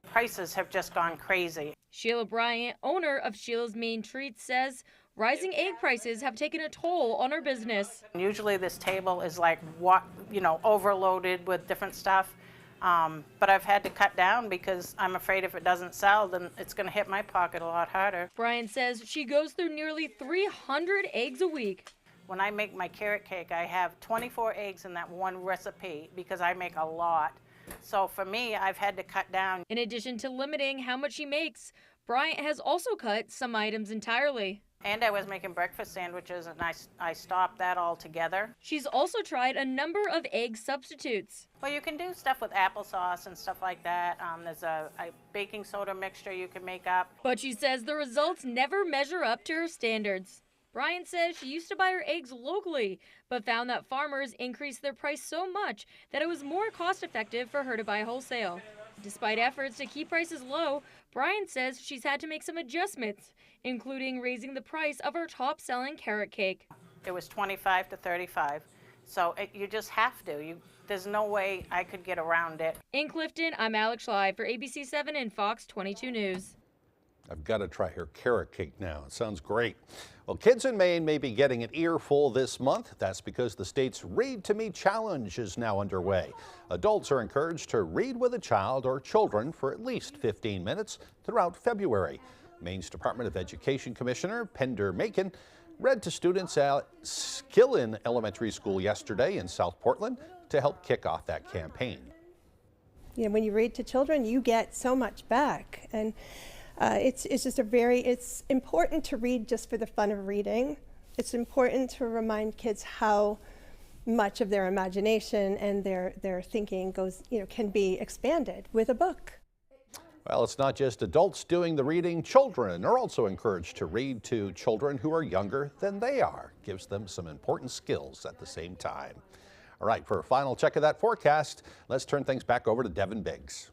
Prices have just gone crazy. Sheila Bryant, owner of Sheila's Maine Treats, says rising egg prices have taken a toll on her business. Usually this table is like, overloaded with different stuff. But I've had to cut down because I'm afraid if it doesn't sell, then it's going to hit my pocket a lot harder. Brian says she goes through nearly 300 eggs a week. When I make my carrot cake, I have 24 eggs in that one recipe because I make a lot. So for me, I've had to cut down. In addition to limiting how much she makes, Bryant has also cut some items entirely. And I was making breakfast sandwiches, and I stopped that altogether. She's also tried a number of egg substitutes. Well, you can do stuff with applesauce and stuff like that. There's a baking soda mixture you can make up. But she says the results never measure up to her standards. Bryant says she used to buy her eggs locally, but found that farmers increased their price so much that it was more cost-effective for her to buy wholesale. Despite efforts to keep prices low, Bryant says she's had to make some adjustments, including raising the price of her top-selling carrot cake. It was $25 to $35, so you just have to. There's no way I could get around it. In Clifton, I'm Alex Schley for ABC 7 and Fox 22 News. I've got to try her carrot cake now. It sounds great. Well, kids in Maine may be getting an earful this month. That's because the state's Read to Me Challenge is now underway. Adults are encouraged to read with a child or children for at least 15 minutes throughout February. Maine's Department of Education Commissioner Pender Macon read to students at Skillin Elementary School yesterday in South Portland to help kick off that campaign. When you read to children, you get so much back. And it's important to read just for the fun of reading. It's important to remind kids how much of their imagination and their thinking can be expanded with a book. Well, it's not just adults doing the reading. Children are also encouraged to read to children who are younger than they are. Gives them some important skills at the same time. All right, for a final check of that forecast, let's turn things back over to Devin Biggs.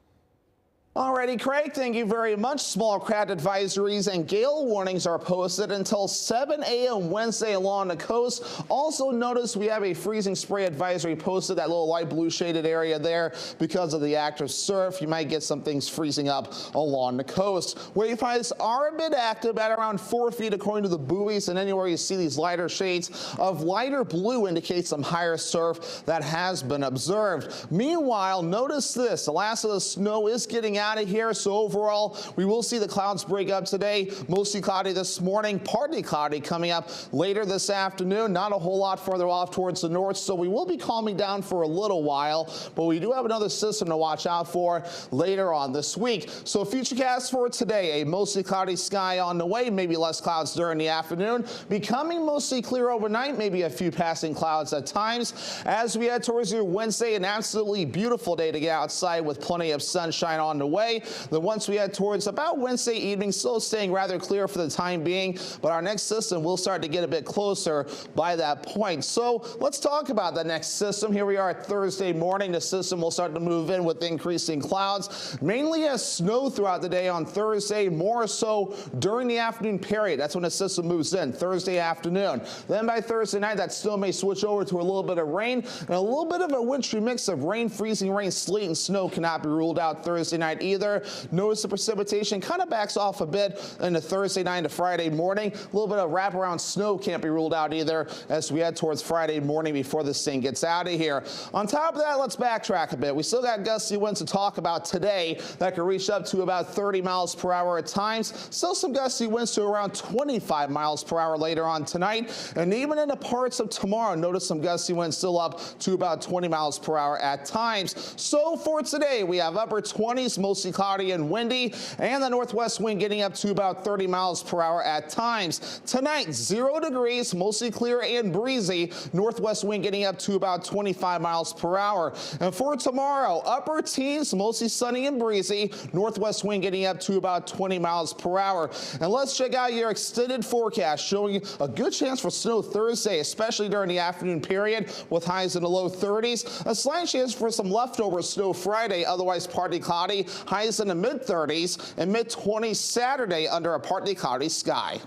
Alrighty, Craig, thank you very much. Small craft advisories and gale warnings are posted until 7 a.m. Wednesday along the coast. Also notice we have a freezing spray advisory posted, that little light blue shaded area there, because of the active surf. You might get some things freezing up along the coast. Wayfinds are a bit active at around 4 feet according to the buoys, and anywhere you see these lighter shades of lighter blue indicates some higher surf that has been observed. Meanwhile, notice this, the last of the snow is getting out of here, so overall we will see the clouds break up today. Mostly cloudy this morning, partly cloudy coming up later this afternoon. Not a whole lot further off towards the north, so we will be calming down for a little while, but we do have another system to watch out for later on this week. So futurecast for today, a mostly cloudy sky on the way, maybe less clouds during the afternoon, becoming mostly clear overnight, maybe a few passing clouds at times. As we head towards your Wednesday, an absolutely beautiful day to get outside with plenty of sunshine on the way. Then once we head towards about Wednesday evening, still staying rather clear for the time being, but our next system will start to get a bit closer by that point. So let's talk about the next system. Here we are at Thursday morning. The system will start to move in with increasing clouds, mainly as snow throughout the day on Thursday, more so during the afternoon period. That's when the system moves in, Thursday afternoon. Then by Thursday night, that snow may switch over to a little bit of rain, and a little bit of a wintry mix of rain, freezing rain, sleet, and snow cannot be ruled out Thursday night either. Notice the precipitation kind of backs off a bit into Thursday night to Friday morning. A little bit of wraparound snow can't be ruled out either as we head towards Friday morning before this thing gets out of here. On top of that, let's backtrack a bit. We still got gusty winds to talk about today that can reach up to about 30 miles per hour at times. Still some gusty winds to around 25 miles per hour later on tonight. And even in the parts of tomorrow, notice some gusty winds still up to about 20 miles per hour at times. So for today, we have upper 20s, mostly cloudy and windy, and the northwest wind getting up to about 30 miles per hour at times. Tonight, 0 degrees, mostly clear and breezy, northwest wind getting up to about 25 miles per hour. And for tomorrow, upper teens, mostly sunny and breezy, northwest wind getting up to about 20 miles per hour. And let's check out your extended forecast showing a good chance for snow Thursday, especially during the afternoon period with highs in the low 30s. A slight chance for some leftover snow Friday, otherwise partly cloudy, highs in the mid-30s and mid-20s Saturday under a partly cloudy sky.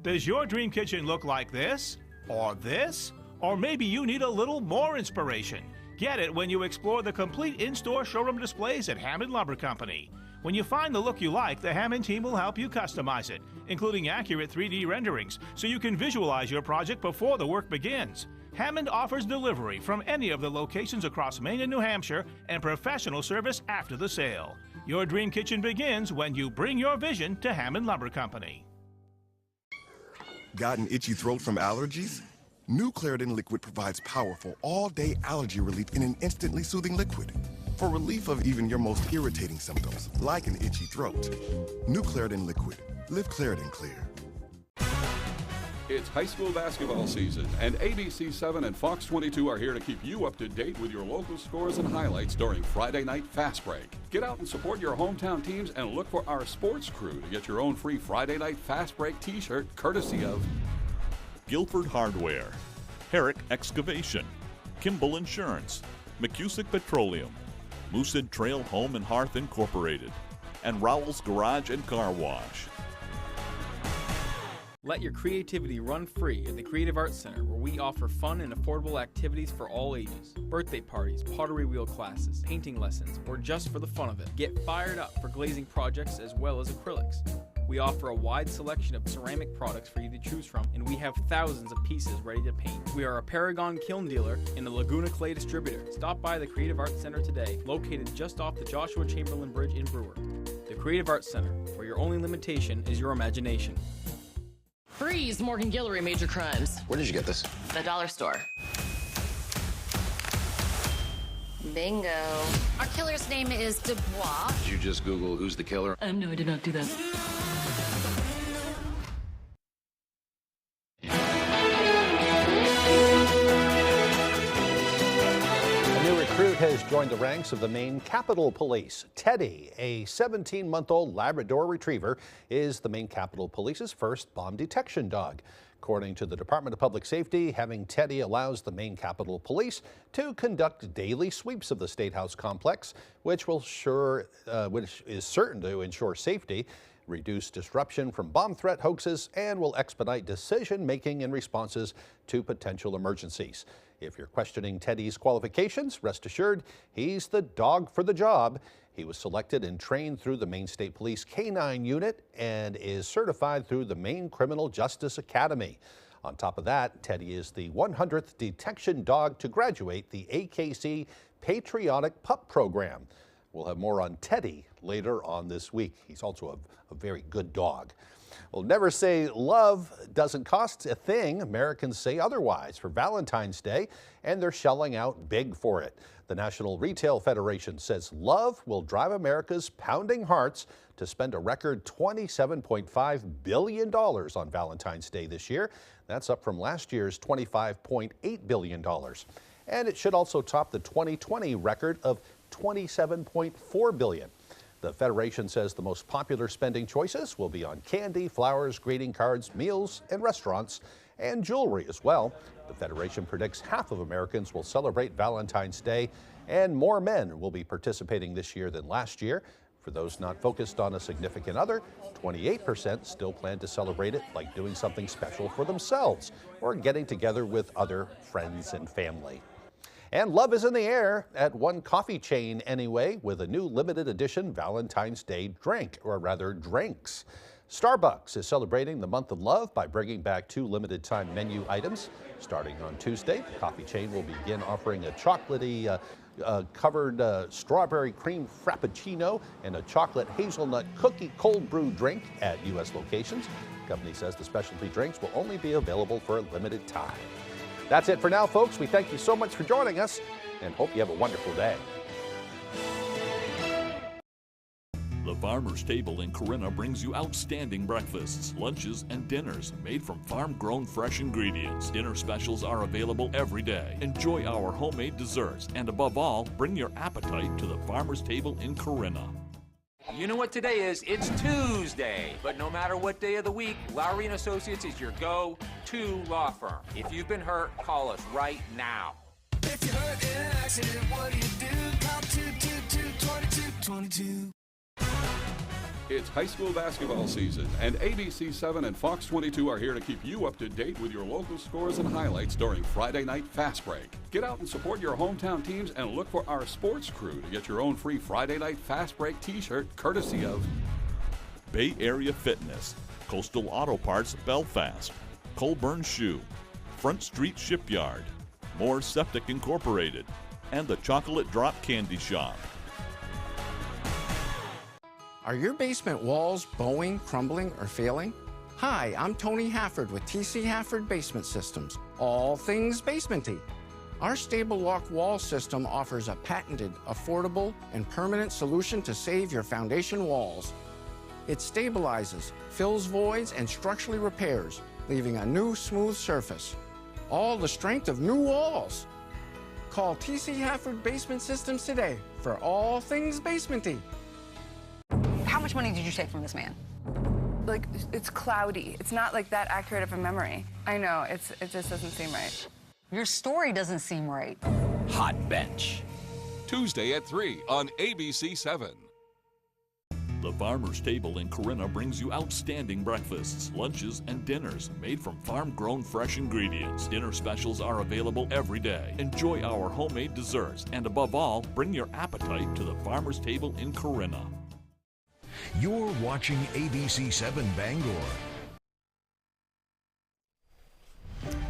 Does your dream kitchen look like this? Or this? Or maybe you need a little more inspiration. Get it when you explore the complete in-store showroom displays at Hammond Lumber Company. When you find the look you like, the Hammond team will help you customize it, including accurate 3D renderings, so you can visualize your project before the work begins. Hammond offers delivery from any of the locations across Maine and New Hampshire and professional service after the sale. Your dream kitchen begins when you bring your vision to Hammond Lumber Company. Got an itchy throat from allergies? New Claritin Liquid provides powerful all-day allergy relief in an instantly soothing liquid for relief of even your most irritating symptoms, like an itchy throat. New Claritin Liquid. Live Claritin Clear. It's high school basketball season, and ABC 7 and Fox 22 are here to keep you up to date with your local scores and highlights during Friday Night Fast Break. Get out and support your hometown teams and look for our sports crew to get your own free Friday Night Fast Break t-shirt courtesy of Guilford Hardware, Herrick Excavation, Kimball Insurance, McCusick Petroleum, Moosehead Trail Home and Hearth Incorporated, and Rowell's Garage and Car Wash. Let your creativity run free at the Creative Arts Center, where we offer fun and affordable activities for all ages. Birthday parties, pottery wheel classes, painting lessons, or just for the fun of it. Get fired up for glazing projects as well as acrylics. We offer a wide selection of ceramic products for you to choose from, and we have thousands of pieces ready to paint. We are a Paragon kiln dealer and a Laguna Clay distributor. Stop by the Creative Arts Center today, located just off the Joshua Chamberlain Bridge in Brewer. The Creative Arts Center, where your only limitation is your imagination. Freeze Morgan Guillory Major Crimes. Where did you get this? The dollar store. Bingo. Our killer's name is Dubois. Did you just Google who's the killer? No, I did not do that. A new recruit has joined the ranks of the Maine Capitol Police. Teddy, a 17-month-old Labrador Retriever, is the Maine Capitol Police's first bomb detection dog. According to the Department of Public Safety, having Teddy allows the Maine Capitol Police to conduct daily sweeps of the State House complex, which is certain to ensure safety, reduce disruption from bomb threat hoaxes, and will expedite decision-making in responses to potential emergencies. If you're questioning Teddy's qualifications, rest assured he's the dog for the job. He was selected and trained through the Maine State Police K-9 unit and is certified through the Maine Criminal Justice Academy. On top of that, Teddy is the 100th detection dog to graduate the AKC Patriotic Pup Program. We'll have more on Teddy later on this week. He's also a very good dog. Well, never say love doesn't cost a thing. Americans say otherwise for Valentine's Day, and they're shelling out big for it. The National Retail Federation says love will drive America's pounding hearts to spend a record $27.5 billion on Valentine's Day this year. That's up from last year's $25.8 billion. And it should also top the 2020 record of $27.4 billion. The Federation says the most popular spending choices will be on candy, flowers, greeting cards, meals, and restaurants, and jewelry as well. The Federation predicts half of Americans will celebrate Valentine's Day, and more men will be participating this year than last year. For those not focused on a significant other, 28% still plan to celebrate it like doing something special for themselves or getting together with other friends and family. And love is in the air at one coffee chain anyway, with a new limited edition Valentine's Day drink, or rather drinks. Starbucks is celebrating the month of love by bringing back 2 limited time menu items. Starting on Tuesday, the coffee chain will begin offering a chocolatey covered strawberry cream frappuccino and a chocolate hazelnut cookie cold brew drink at U.S. locations. The company says the specialty drinks will only be available for a limited time. That's it for now, folks. We thank you so much for joining us and hope you have a wonderful day. The Farmer's Table in Corinna brings you outstanding breakfasts, lunches, and dinners made from farm-grown fresh ingredients. Dinner specials are available every day. Enjoy our homemade desserts, and above all, bring your appetite to the Farmer's Table in Corinna. You know what today is? It's Tuesday. But no matter what day of the week, Lowry & Associates is your go-to law firm. If you've been hurt, call us right now. If you're hurt in an accident, what do? Call 222-2222. It's high school basketball season, and ABC 7 and Fox 22 are here to keep you up to date with your local scores and highlights during Friday Night Fast Break. Get out and support your hometown teams and look for our sports crew to get your own free Friday Night Fast Break t-shirt courtesy of Bay Area Fitness, Coastal Auto Parts Belfast, Colburn Shoe, Front Street Shipyard, Moore Septic Incorporated, and the Chocolate Drop Candy Shop. Are your basement walls bowing, crumbling, or failing? Hi, I'm Tony Hafford with TC Hafford Basement Systems, all things basementy. Our Stable Lock wall system offers a patented, affordable, and permanent solution to save your foundation walls. It stabilizes, fills voids, and structurally repairs, leaving a new smooth surface. All the strength of new walls. Call TC Hafford Basement Systems today for all things basementy. How much money did you take from this man? Like, it's cloudy. It's not like that accurate of a memory. I know, it just doesn't seem right. Your story doesn't seem right. Hot Bench. Tuesday at 3 on ABC 7. The Farmer's Table in Corinna brings you outstanding breakfasts, lunches, and dinners made from farm-grown fresh ingredients. Dinner specials are available every day. Enjoy our homemade desserts, and above all, bring your appetite to the Farmer's Table in Corinna. You're watching ABC 7 Bangor.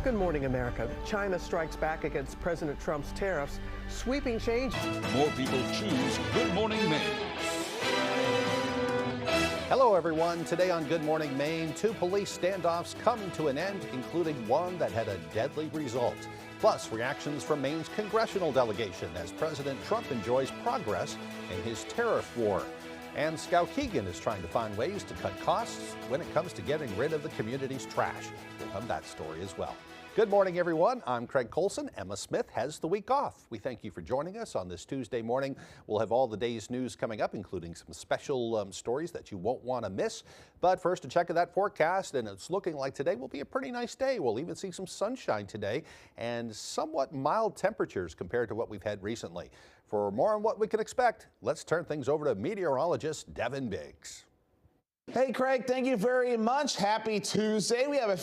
Good morning, America. China strikes back against President Trump's tariffs, sweeping change. More people choose Good Morning Maine. Hello, everyone. Today on Good Morning Maine, 2 police standoffs come to an end, including one that had a deadly result. Plus, reactions from Maine's congressional delegation as President Trump enjoys progress in his tariff war. And Skowhegan is trying to find ways to cut costs when it comes to getting rid of the community's trash. We'll have that story as well. Good morning, everyone. I'm Craig Colson. Emma Smith has the week off. We thank you for joining us on this Tuesday morning. We'll have all the day's news coming up, including some special stories that you won't want to miss. But first, a check of that forecast, and it's looking like today will be a pretty nice day. We'll even see some sunshine today and somewhat mild temperatures compared to what we've had recently. For more on what we can expect, let's turn things over to meteorologist Devin Biggs. Hey, Craig, thank you very much. Happy Tuesday. We have a